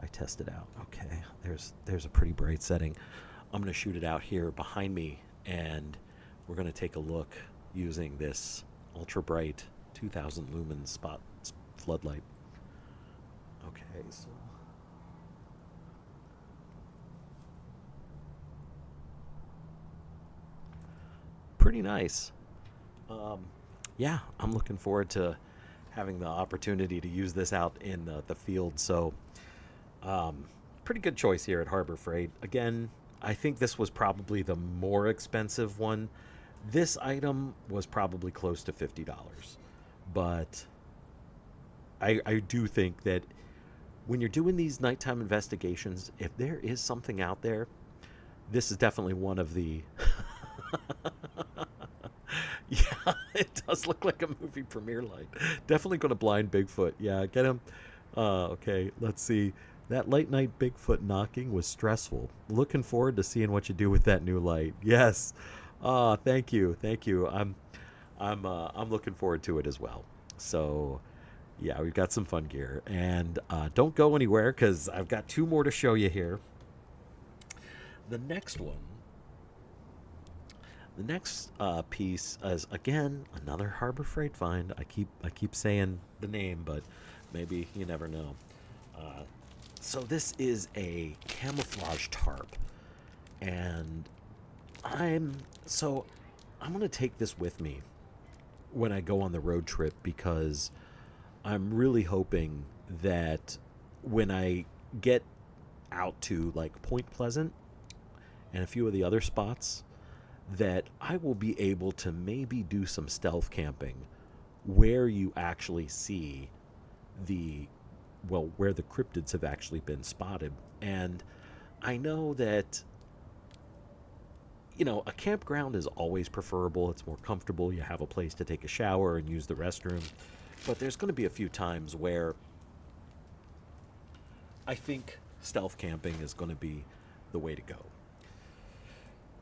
I test it out. Okay, there's a pretty bright setting. I'm going to shoot it out here behind me, and we're going to take a look using this ultra bright 2,000 lumen spot floodlight. Okay, so pretty nice. Yeah, I'm looking forward to having the opportunity to use this out in the field. So, pretty good choice here at Harbor Freight. Again, I think this was probably the more expensive one. This item was probably close to $50. But I do think that when you're doing these nighttime investigations, if there is something out there, this is definitely one of the... Yeah, it does look like a movie premiere light. Definitely going to blind Bigfoot. Yeah, get him. Okay, let's see. That late night Bigfoot knocking was stressful. Looking forward to seeing what you do with that new light. Yes. Thank you. I'm looking forward to it as well. So, yeah, we've got some fun gear, and don't go anywhere because I've got two more to show you here. The next one. The next piece is, again, another Harbor Freight find. I keep saying the name, but maybe you never know. So this is a camouflage tarp, and I'm going to take this with me when I go on the road trip, because I'm really hoping that when I get out to like Point Pleasant and a few of the other spots, that I will be able to maybe do some stealth camping where you actually see where the cryptids have actually been spotted. And I know that, a campground is always preferable. It's more comfortable. You have a place to take a shower and use the restroom. But there's going to be a few times where I think stealth camping is going to be the way to go.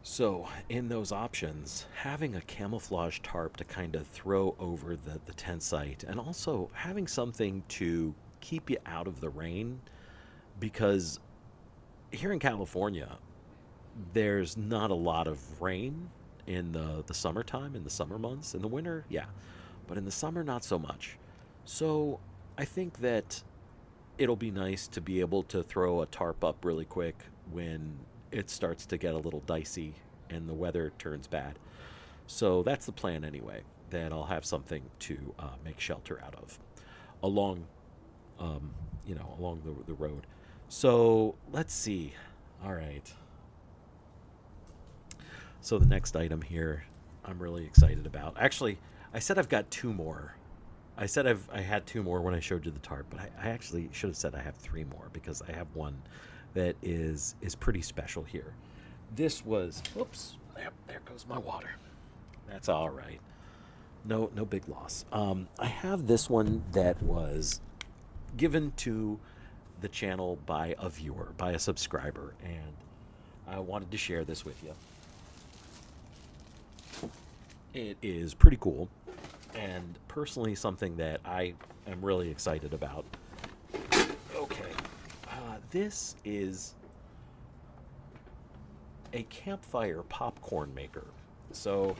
So, in those options, having a camouflage tarp to kind of throw over the tent site, and also having something to keep you out of the rain, because here in California, there's not a lot of rain in the summertime, in the summer months. In the winter, yeah, but in the summer, not so much. So, I think that it'll be nice to be able to throw a tarp up really quick when it starts to get a little dicey and the weather turns bad. So that's the plan anyway, that I'll have something to make shelter out of along the road. So let's see. All right. So the next item here, I'm really excited about. Actually, I said I've got two more. I said I had two more when I showed you the tarp, but I actually should have said I have three more because I have one that is pretty special here. This was, whoops, yep, there goes my water. That's all right. No big loss. I have this one that was given to the channel by a viewer, by a subscriber, and I wanted to share this with you. It is pretty cool, and personally something that I am really excited about. Okay, this is a campfire popcorn maker. So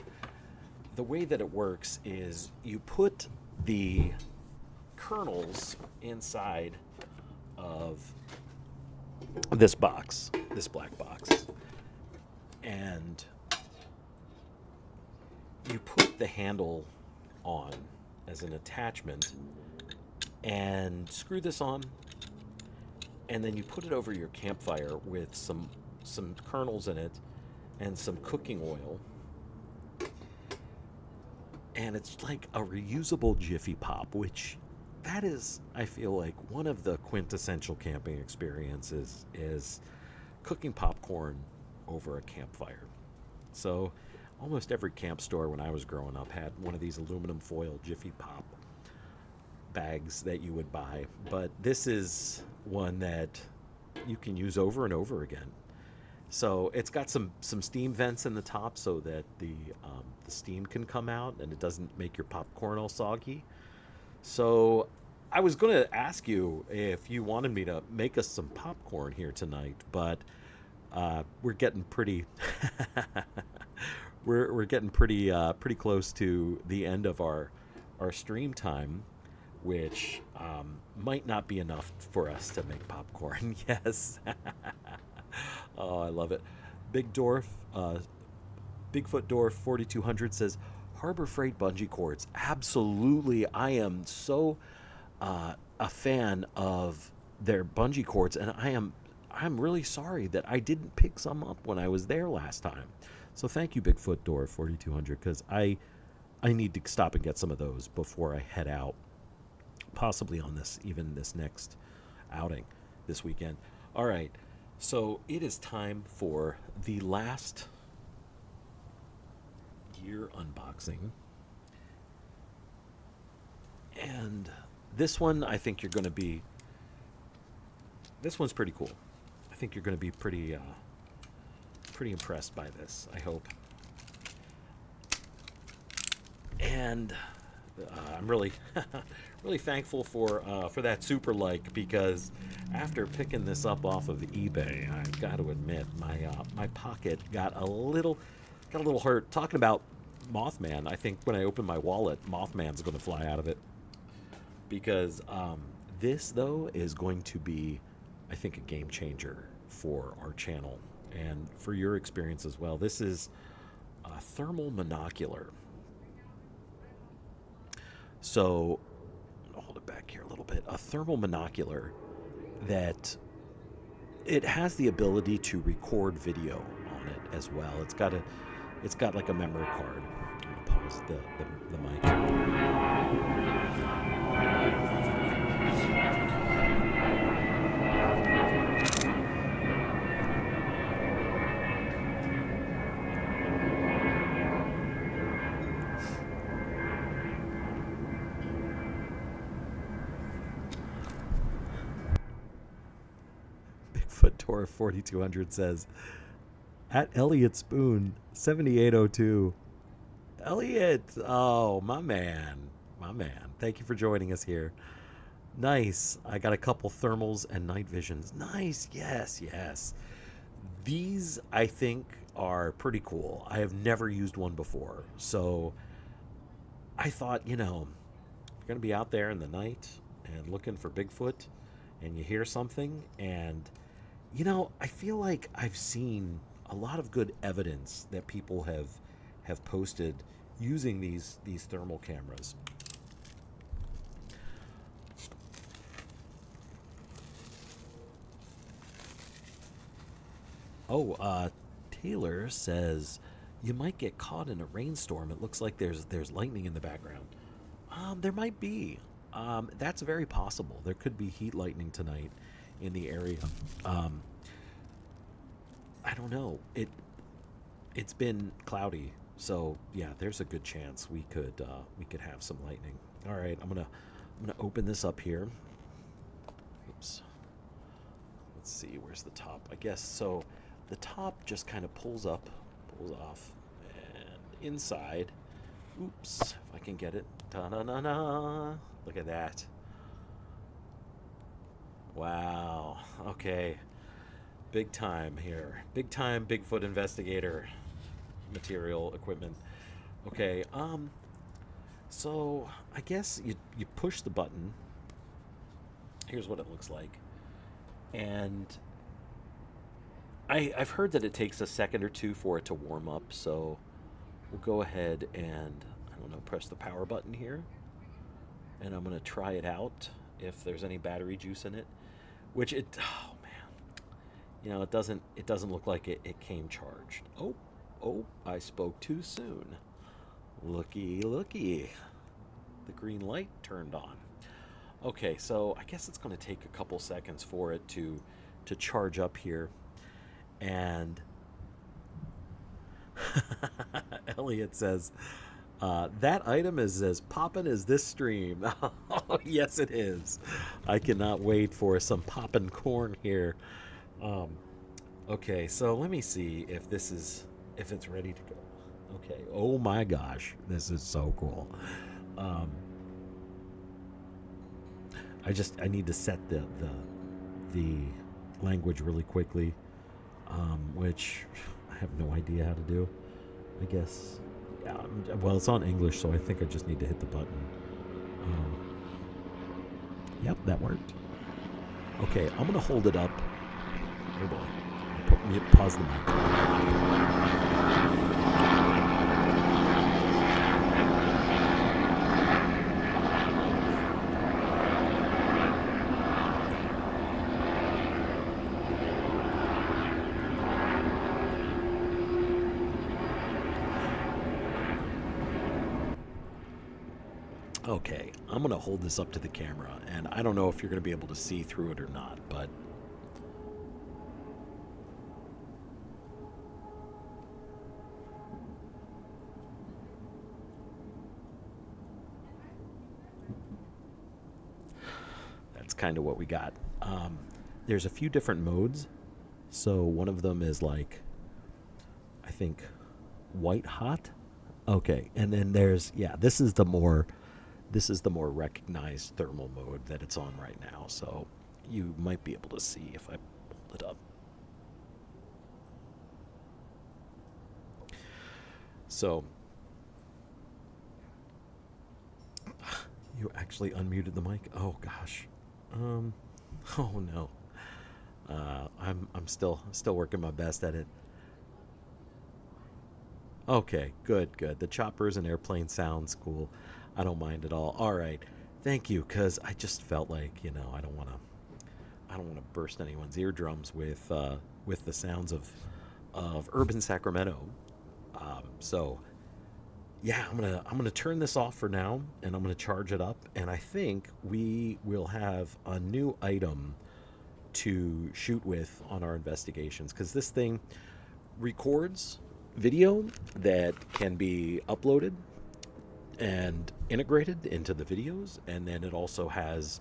the way that it works is you put the kernels inside of this box, this black box, and you put the handle on as an attachment and screw this on, and then you put it over your campfire with some kernels in it and some cooking oil, and it's like a reusable Jiffy Pop, which that is, I feel like, one of the quintessential camping experiences is cooking popcorn over a campfire. So almost every camp store when I was growing up had one of these aluminum foil Jiffy Pop bags that you would buy, but this is one that you can use over and over again. So it's got some steam vents in the top so that the steam can come out and it doesn't make your popcorn all soggy. So I was going to ask you if you wanted me to make us some popcorn here tonight, but we're getting pretty we're getting pretty close to the end of our stream time, which might not be enough for us to make popcorn. Yes. Oh, I love it. Bigfoot Dwarf 4200 says Harbor Freight bungee cords. Absolutely, I am so a fan of their bungee cords, and I'm really sorry that I didn't pick some up when I was there last time. So thank you, Bigfoot Dwarf 4200, because I need to stop and get some of those before I head out, possibly on this next outing this weekend. All right. So it is time for the last gear unboxing. And this one, I think you're going to be... This one's pretty cool. I think you're going to be pretty impressed by this, I hope. And I'm really really thankful for that super like, because after picking this up off of eBay, I've got to admit my pocket got a little hurt. Talking about Mothman, I think when I open my wallet, Mothman's going to fly out of it, because this though is going to be, I think, a game changer for our channel and for your experience as well. This is a thermal monocular. So, I'll hold it back here a little bit. A thermal monocular that it has the ability to record video on it as well. It's got like a memory card. I'm gonna pause the mic. Tor 4200 says, at Elliot Spoon 7802. Elliot, oh, my man. Thank you for joining us here. Nice. I got a couple thermals and night visions. Nice. Yes. These, I think, are pretty cool. I have never used one before. So I thought, you're going to be out there in the night and looking for Bigfoot, and you hear something, and I feel like I've seen a lot of good evidence that people have posted using these thermal cameras. Oh, Taylor says you might get caught in a rainstorm. It looks like there's lightning in the background. There might be. That's very possible. There could be heat lightning tonight in the area. Um, I don't know. It's been cloudy, so yeah, there's a good chance we could have some lightning. All right, I'm gonna open this up here. Oops. Let's see, where's the top? I guess so. The top just kind of pulls up, pulls off, and inside. Oops, if I can get it. Ta na na na. Look at that. Wow. Okay. Big time here. Big time Bigfoot investigator material equipment. Okay. So I guess you push the button. Here's what it looks like. And I've heard that it takes a second or two for it to warm up, so we'll go ahead and, I don't know, press the power button here. And I'm going to try it out if there's any battery juice in it. Which oh man. It doesn't look like it came charged. Oh, I spoke too soon. Looky. The green light turned on. Okay, so I guess it's going to take a couple seconds for it to charge up here. And Elliot says, that item is as poppin' as this stream. Oh, yes, it is. I cannot wait for some poppin' corn here. Um, okay, so let me see if it's ready to go. Okay. Oh my gosh, this is so cool. Um, I need to set the language really quickly, which I have no idea how to do. I guess. Yeah, well, it's on English, so I think I just need to hit the button. Um, yep, that worked. Okay, I'm gonna hold it up. Oh boy. Pause the mic. Okay, I'm going to hold this up to the camera, and I don't know if you're going to be able to see through it or not, but that's kind of what we got. There's a few different modes. So one of them is like, I think, white hot. Okay, and then this is the more recognized thermal mode that it's on right now. So you might be able to see if I hold it up. So you actually unmuted the mic. Oh gosh. Um. Oh no. I'm still working my best at it. Okay, good. The choppers and airplane sounds cool. I don't mind at all. All right, thank you. Cause I just felt like I don't wanna burst anyone's eardrums with the sounds of urban Sacramento. So yeah, I'm gonna turn this off for now, and I'm gonna charge it up, and I think we will have a new item to shoot with on our investigations, because this thing records video that can be uploaded and integrated into the videos, and then it also has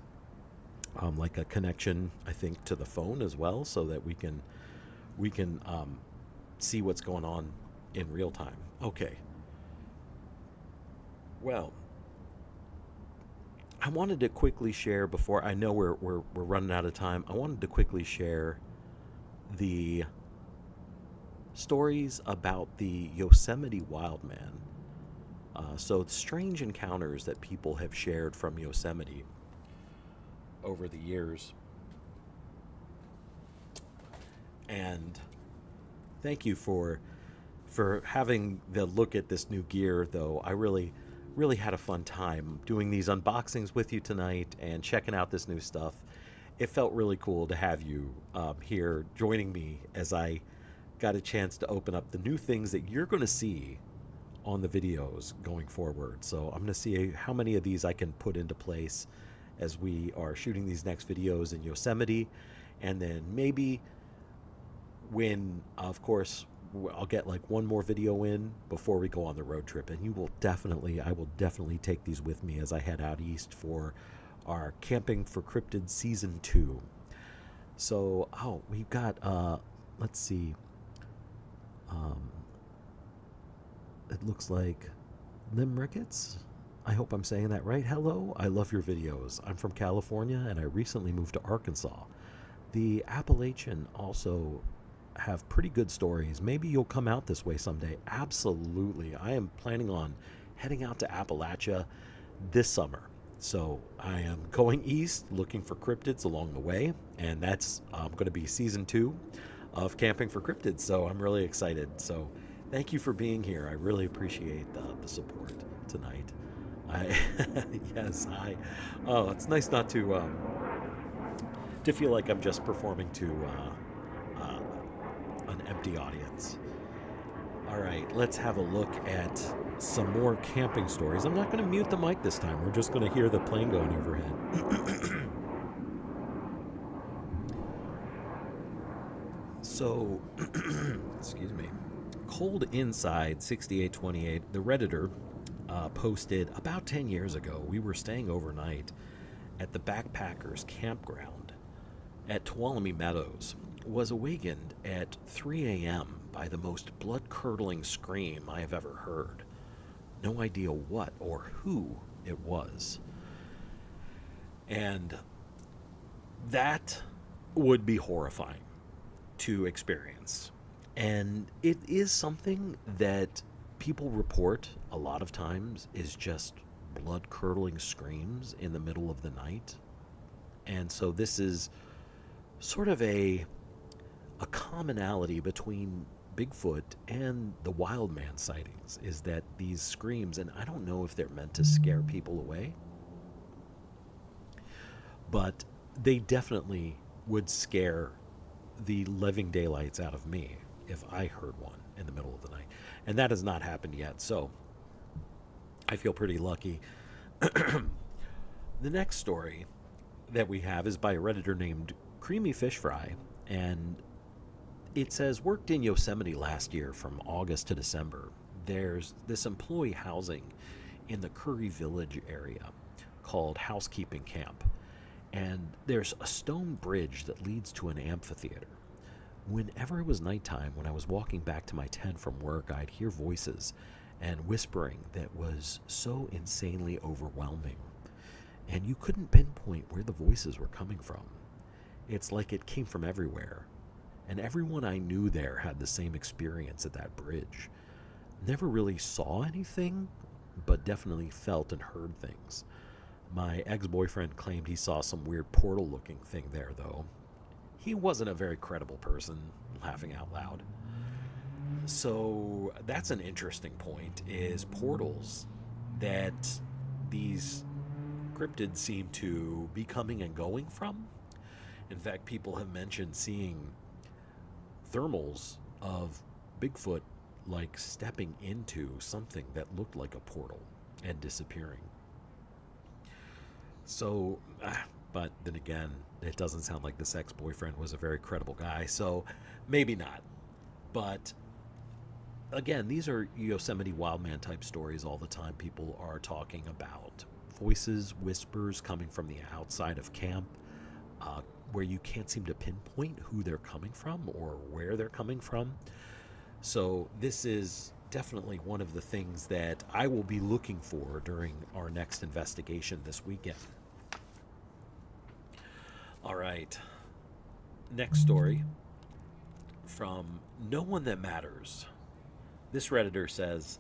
like a connection, I think, to the phone as well, so that we can see what's going on in real time. Okay. Well, I wanted to quickly share before I know we're running out of time. I wanted to quickly share the stories about the Yosemite Wildman. So strange encounters that people have shared from Yosemite over the years. And thank you for having the look at this new gear, though. I really had a fun time doing these unboxings with you tonight and checking out this new stuff. It felt really cool to have you here joining me as I got a chance to open up the new things that you're going to see on the videos going forward. So I'm going to see how many of these I can put into place as we are shooting these next videos in Yosemite. And then maybe when, of course, I'll get like one more video in before we go on the road trip. And I will definitely take these with me as I head out east for our Camping for Cryptids Season 2. So, we've got, let's see. It looks like Limrickets. I hope I'm saying that right. Hello, I love your videos. I'm from California and I recently moved to Arkansas. The Appalachian also have pretty good stories. Maybe you'll come out this way someday. Absolutely. I am planning on heading out to Appalachia this summer. So I am going east looking for cryptids along the way, and that's going to be season 2 of Camping for Cryptids. So I'm really excited. So thank you for being here. I really appreciate the support tonight. It's nice not to feel like I'm just performing to an empty audience. All right, let's have a look at some more camping stories. I'm not going to mute the mic this time. We're just going to hear the plane going overhead. So, excuse me. Cold Inside 6828, the Redditor, posted about 10 years ago. We were staying overnight at the Backpackers Campground at Tuolumne Meadows. Was awakened at 3 a.m. by the most blood-curdling scream I have ever heard. No idea what or who it was. And that would be horrifying to experience. And it is something that people report a lot of times is just blood-curdling screams in the middle of the night. And so this is sort of a commonality between Bigfoot and the Wildman sightings is that these screams, and I don't know if they're meant to scare people away, but they definitely would scare the living daylights out of me if I heard one in the middle of the night. And that has not happened yet, so I feel pretty lucky. The next story that we have is by a Redditor named Creamy Fish Fry, and it says, worked in Yosemite last year from August to December. There's this employee housing in the Curry Village area called Housekeeping Camp. And there's a stone bridge that leads to an amphitheater. Whenever it was nighttime, when I was walking back to my tent from work, I'd hear voices and whispering that was so insanely overwhelming. And you couldn't pinpoint where the voices were coming from. It's like it came from everywhere. And everyone I knew there had the same experience at that bridge. Never really saw anything, but definitely felt and heard things. My ex-boyfriend claimed he saw some weird portal-looking thing there, though. He wasn't a very credible person, laughing out loud. So that's an interesting point, is portals that these cryptids seem to be coming and going from. In fact, people have mentioned seeing thermals of Bigfoot like stepping into something that looked like a portal and disappearing. So, but then again, it doesn't sound like this ex-boyfriend was a very credible guy, so maybe not. But again, these are Yosemite Wildman type stories all the time. People are talking about voices, whispers coming from the outside of camp, where you can't seem to pinpoint who they're coming from or where they're coming from. So this is definitely one of the things that I will be looking for during our next investigation this weekend. All right. Next story from No One That Matters. This Redditor says,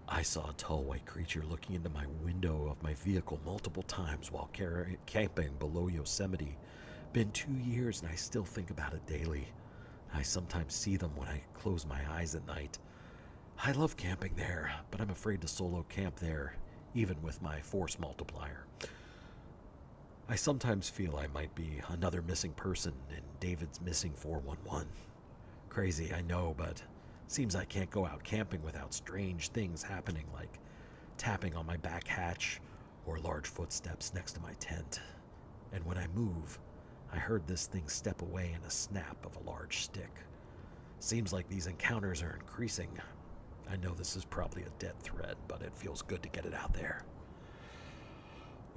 I saw a tall white creature looking into my window of my vehicle multiple times while camping below Yosemite. Been 2 years and I still think about it daily. I sometimes see them when I close my eyes at night. I love camping there, but I'm afraid to solo camp there, even with my force multiplier. I sometimes feel I might be another missing person in David's Missing 411. Crazy, I know, but seems I can't go out camping without strange things happening, like tapping on my back hatch or large footsteps next to my tent. And when I move, I heard this thing step away in a snap of a large stick. Seems like these encounters are increasing. I know this is probably a dead thread, but it feels good to get it out there.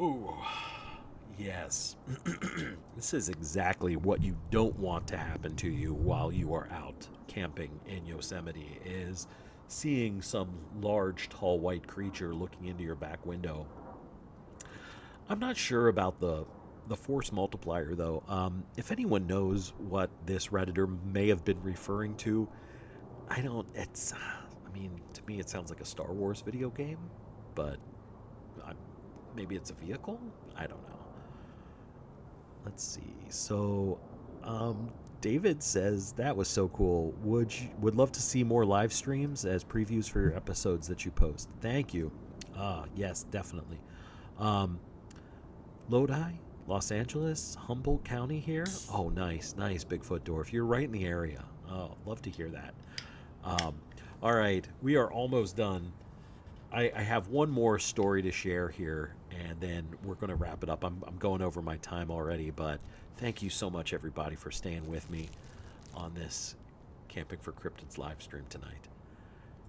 Ooh, yes. This is exactly what you don't want to happen to you while you are out camping in Yosemite, is seeing some large, tall, white creature looking into your back window. I'm not sure about the force multiplier, though. If anyone knows what this Redditor may have been referring to, I don't. I mean, to me, it sounds like a Star Wars video game, but maybe it's a vehicle? I don't know. Let's see. So, David says that was so cool. Would love to see more live streams as previews for your episodes that you post. Thank you. Yes, definitely. Lodi, Los Angeles, Humboldt County here. Oh, nice, Bigfoot Dwarf. You're right in the area. Oh, love to hear that. All right, we are almost done. I have one more story to share here, and then we're going to wrap it up. I'm going over my time already, but thank you so much, everybody, for staying with me on this Camping for Cryptids live stream tonight.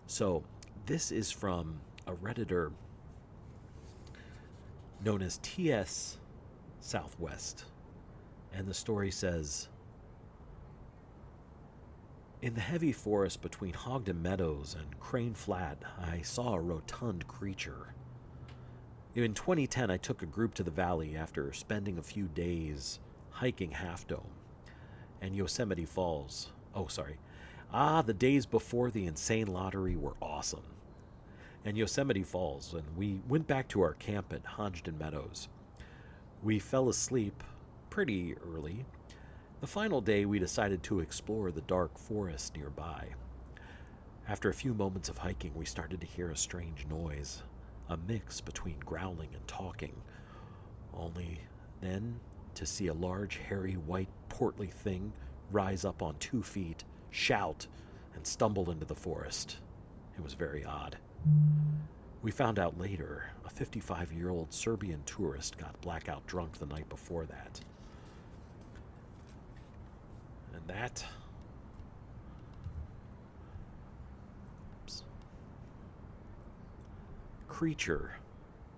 So, this is from a Redditor known as TS Southwest, and the story says, in the heavy forest between Hogden Meadows and Crane Flat, I saw a rotund creature. In 2010, I took a group to the valley after spending a few days hiking Half Dome and Yosemite Falls. The days before the insane lottery were awesome. And Yosemite Falls, and we went back to our camp at Hodgdon Meadows. We fell asleep pretty early. The final day, we decided to explore the dark forest nearby. After a few moments of hiking, we started to hear a strange noise, a mix between growling and talking, only then to see a large, hairy, white, portly thing rise up on 2 feet, shout, and stumble into the forest. It was very odd. We found out later a 55-year-old Serbian tourist got blackout drunk the night before that. And that creature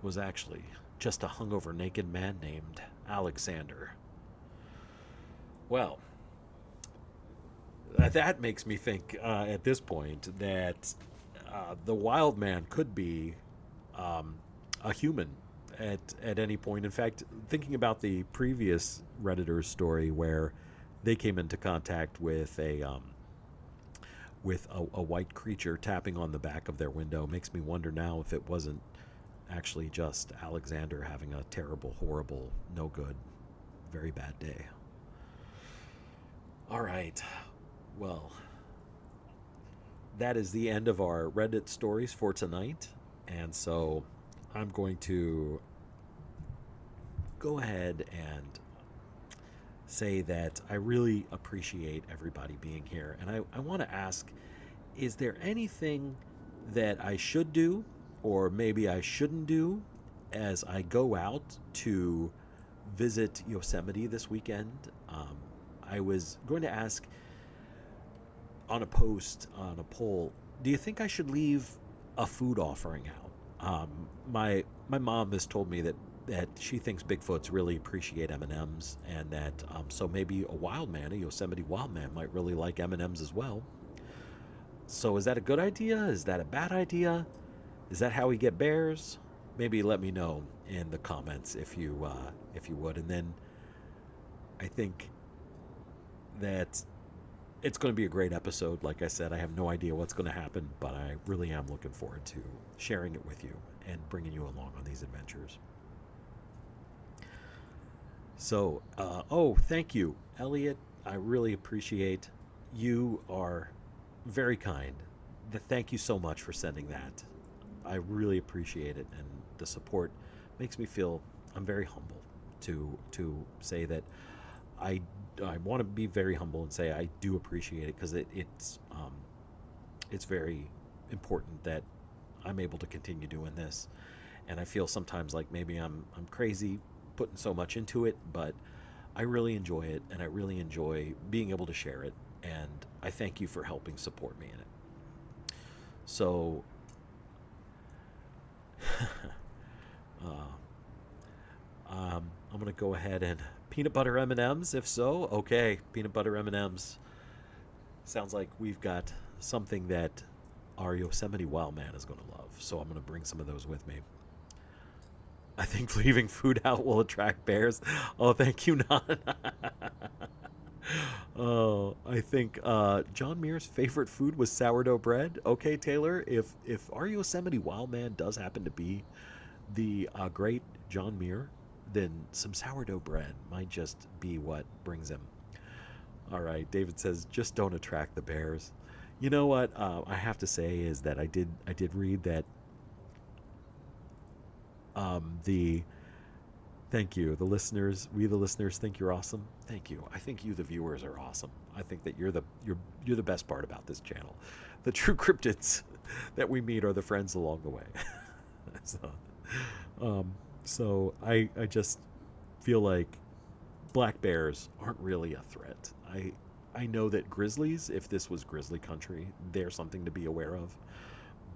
was actually just a hungover naked man named Alexander. Well, that makes me think at this point that the wild man could be a human at any point. In fact, thinking about the previous Redditor story where they came into contact with a white creature tapping on the back of their window makes me wonder now if it wasn't actually just Alexander having a terrible, horrible, no good, very bad day. All right. Well, that is the end of our Reddit stories for tonight. And so I'm going to go ahead and say that I really appreciate everybody being here. And I want to ask, is there anything that I should do or maybe I shouldn't do as I go out to visit Yosemite this weekend? I was going to ask on a post, on a poll, do you think I should leave a food offering out? My mom has told me that she thinks Bigfoots really appreciate M&Ms, and that so maybe a Yosemite Wildman might really like M&Ms as well. So is that a good idea? Is that a bad idea? Is that how we get bears? Maybe let me know in the comments if you would. And then I think that it's going to be a great episode. Like I said, I have no idea what's going to happen, but I really am looking forward to sharing it with you and bringing you along on these adventures. So, thank you, Elliot. I really appreciate you. Are very kind. Thank you so much for sending that. I really appreciate it, and the support makes me feel I'm very humble to say that I want to be very humble and say I do appreciate it, because it's very important that I'm able to continue doing this. And I feel sometimes like maybe I'm crazy putting so much into it, but I really enjoy it, and I really enjoy being able to share it. And I thank you for helping support me in it. So, uh, I'm gonna go ahead and peanut butter M&Ms. If so, okay, peanut butter M&Ms. Sounds like we've got something that our Yosemite Wildman is gonna love. So I'm gonna bring some of those with me. I think leaving food out will attract bears. Oh, thank you, Nan. Oh, I think John Muir's favorite food was sourdough bread. Okay, Taylor, if our Yosemite Wildman does happen to be the great John Muir, then some sourdough bread might just be what brings him. All right, David says just don't attract the bears. You know what I have to say is that I did read that the thank you, the listeners, we the listeners think you're awesome. Thank you. I think you the viewers are awesome. I think that you're the best part about this channel. The true cryptids that we meet are the friends along the way. so, so I just feel like black bears aren't really a threat. I know that grizzlies, if this was grizzly country, they're something to be aware of.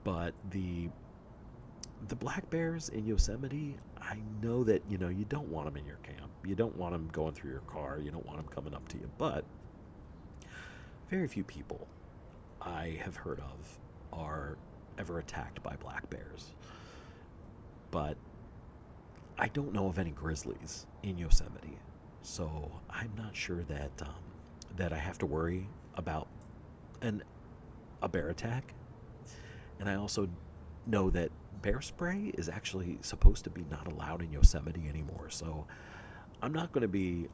But the black bears in Yosemite, I know that you don't want them in your camp. You don't want them going through your car. You don't want them coming up to you. But very few people I have heard of are ever attacked by black bears. But I don't know of any grizzlies in Yosemite, so I'm not sure that I have to worry about a bear attack. And I also know that bear spray is actually supposed to be not allowed in Yosemite anymore. So I'm not going to be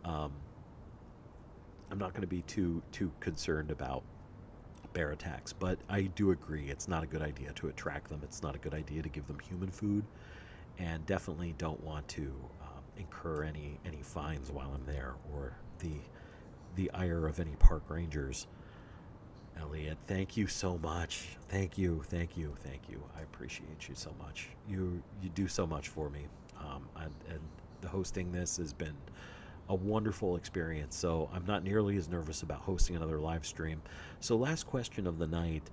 too concerned about bear attacks. But I do agree it's not a good idea to attract them. It's not a good idea to give them human food, and definitely don't want to incur any fines while I'm there, or the ire of any park rangers. Elliot, thank you so much. Thank you. I appreciate you so much. You do so much for me. And the hosting this has been a wonderful experience. So I'm not nearly as nervous about hosting another live stream. So last question of the night.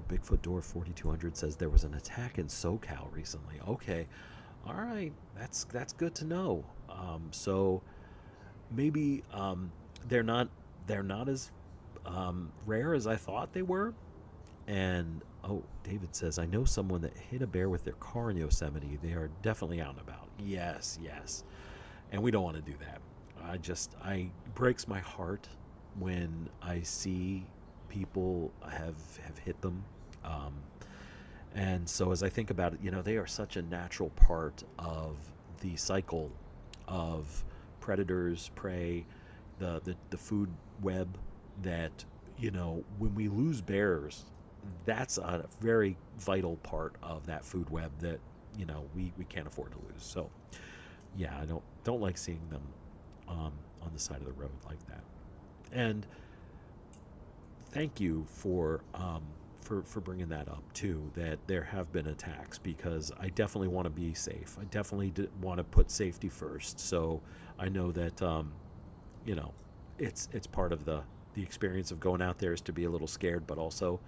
Bigfoot Door 4200 says there was an attack in SoCal recently. Okay, all right, that's good to know. So maybe they're not as rare as I thought they were. And David says, I know someone that hit a bear with their car in Yosemite. They are definitely out and about. Yes, and we don't want to do that. I breaks my heart when I see people have hit them. And so as I think about it, they are such a natural part of the cycle of predators, prey, the food web, that when we lose bears, that's a very vital part of that food web that we can't afford to lose. So yeah, I don't like seeing them on the side of the road like that. And thank you for bringing that up too, that there have been attacks, because I definitely want to be safe. I definitely want to put safety first. So I know that it's part of the experience of going out there is to be a little scared, but also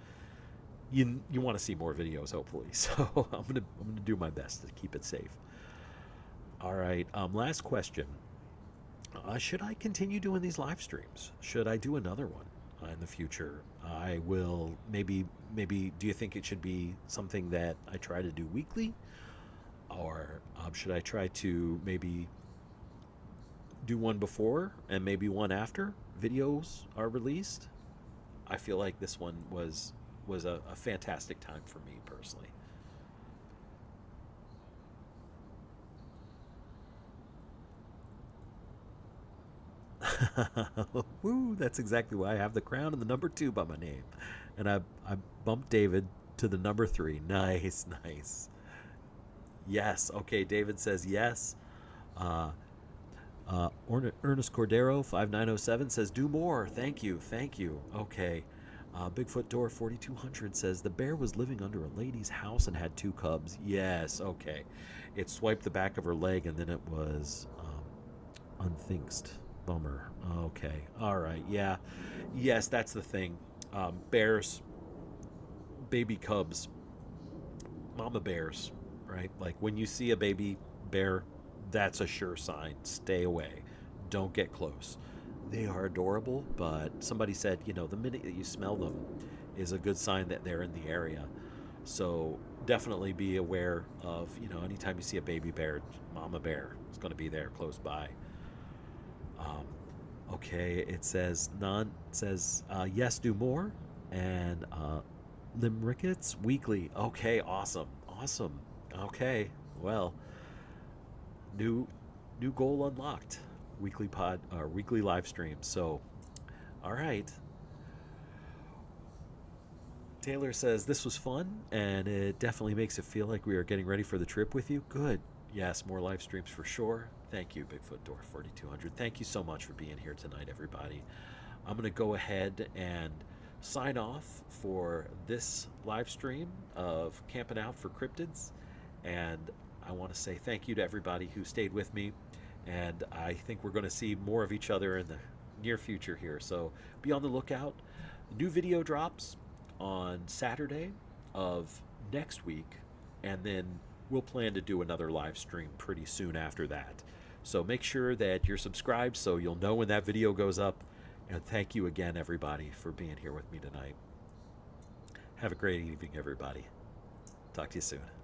you want to see more videos, hopefully. So I'm gonna do my best to keep it safe. All right, last question. Should I continue doing these live streams? Should I do another one in the future? I will maybe. Do you think it should be something that I try to do weekly, or should I try to maybe do one before and maybe one after videos are released? I feel like this one was a fantastic time for me personally. Woo, that's exactly why I have the crown and the number 2 by my name. And I bumped David to the number 3. Nice. Yes. Okay, David says yes. Ernest Cordero 5907 says, "Do more. Thank you, thank you." Okay. Bigfoot Door 4200 says, "The bear was living under a lady's house and had two cubs." Yes, okay. It swiped the back of her leg and then it was unthinked. Bummer. Okay. All right. Yeah. Yes, that's the thing. Bears, baby cubs, mama bears, right? Like when you see a baby bear, that's a sure sign. Stay away. Don't get close. They are adorable, but somebody said, the minute that you smell them is a good sign that they're in the area. So definitely be aware of, anytime you see a baby bear, mama bear is going to be there close by. Okay, it says yes, do more, and Limerickets Weekly. Okay, awesome. Okay, well, new goal unlocked. Weekly live stream. So, all right. Taylor says this was fun, and it definitely makes it feel like we are getting ready for the trip with you. Good. Yes, more live streams for sure. Thank you, Bigfoot Door 4200. Thank you so much for being here tonight, everybody. I'm going to go ahead and sign off for this live stream of Camping Out for Cryptids. And I want to say thank you to everybody who stayed with me. And I think we're going to see more of each other in the near future here. So be on the lookout. New video drops on Saturday of next week. And then we'll plan to do another live stream pretty soon after that. So make sure that you're subscribed so you'll know when that video goes up. And thank you again, everybody, for being here with me tonight. Have a great evening, everybody. Talk to you soon.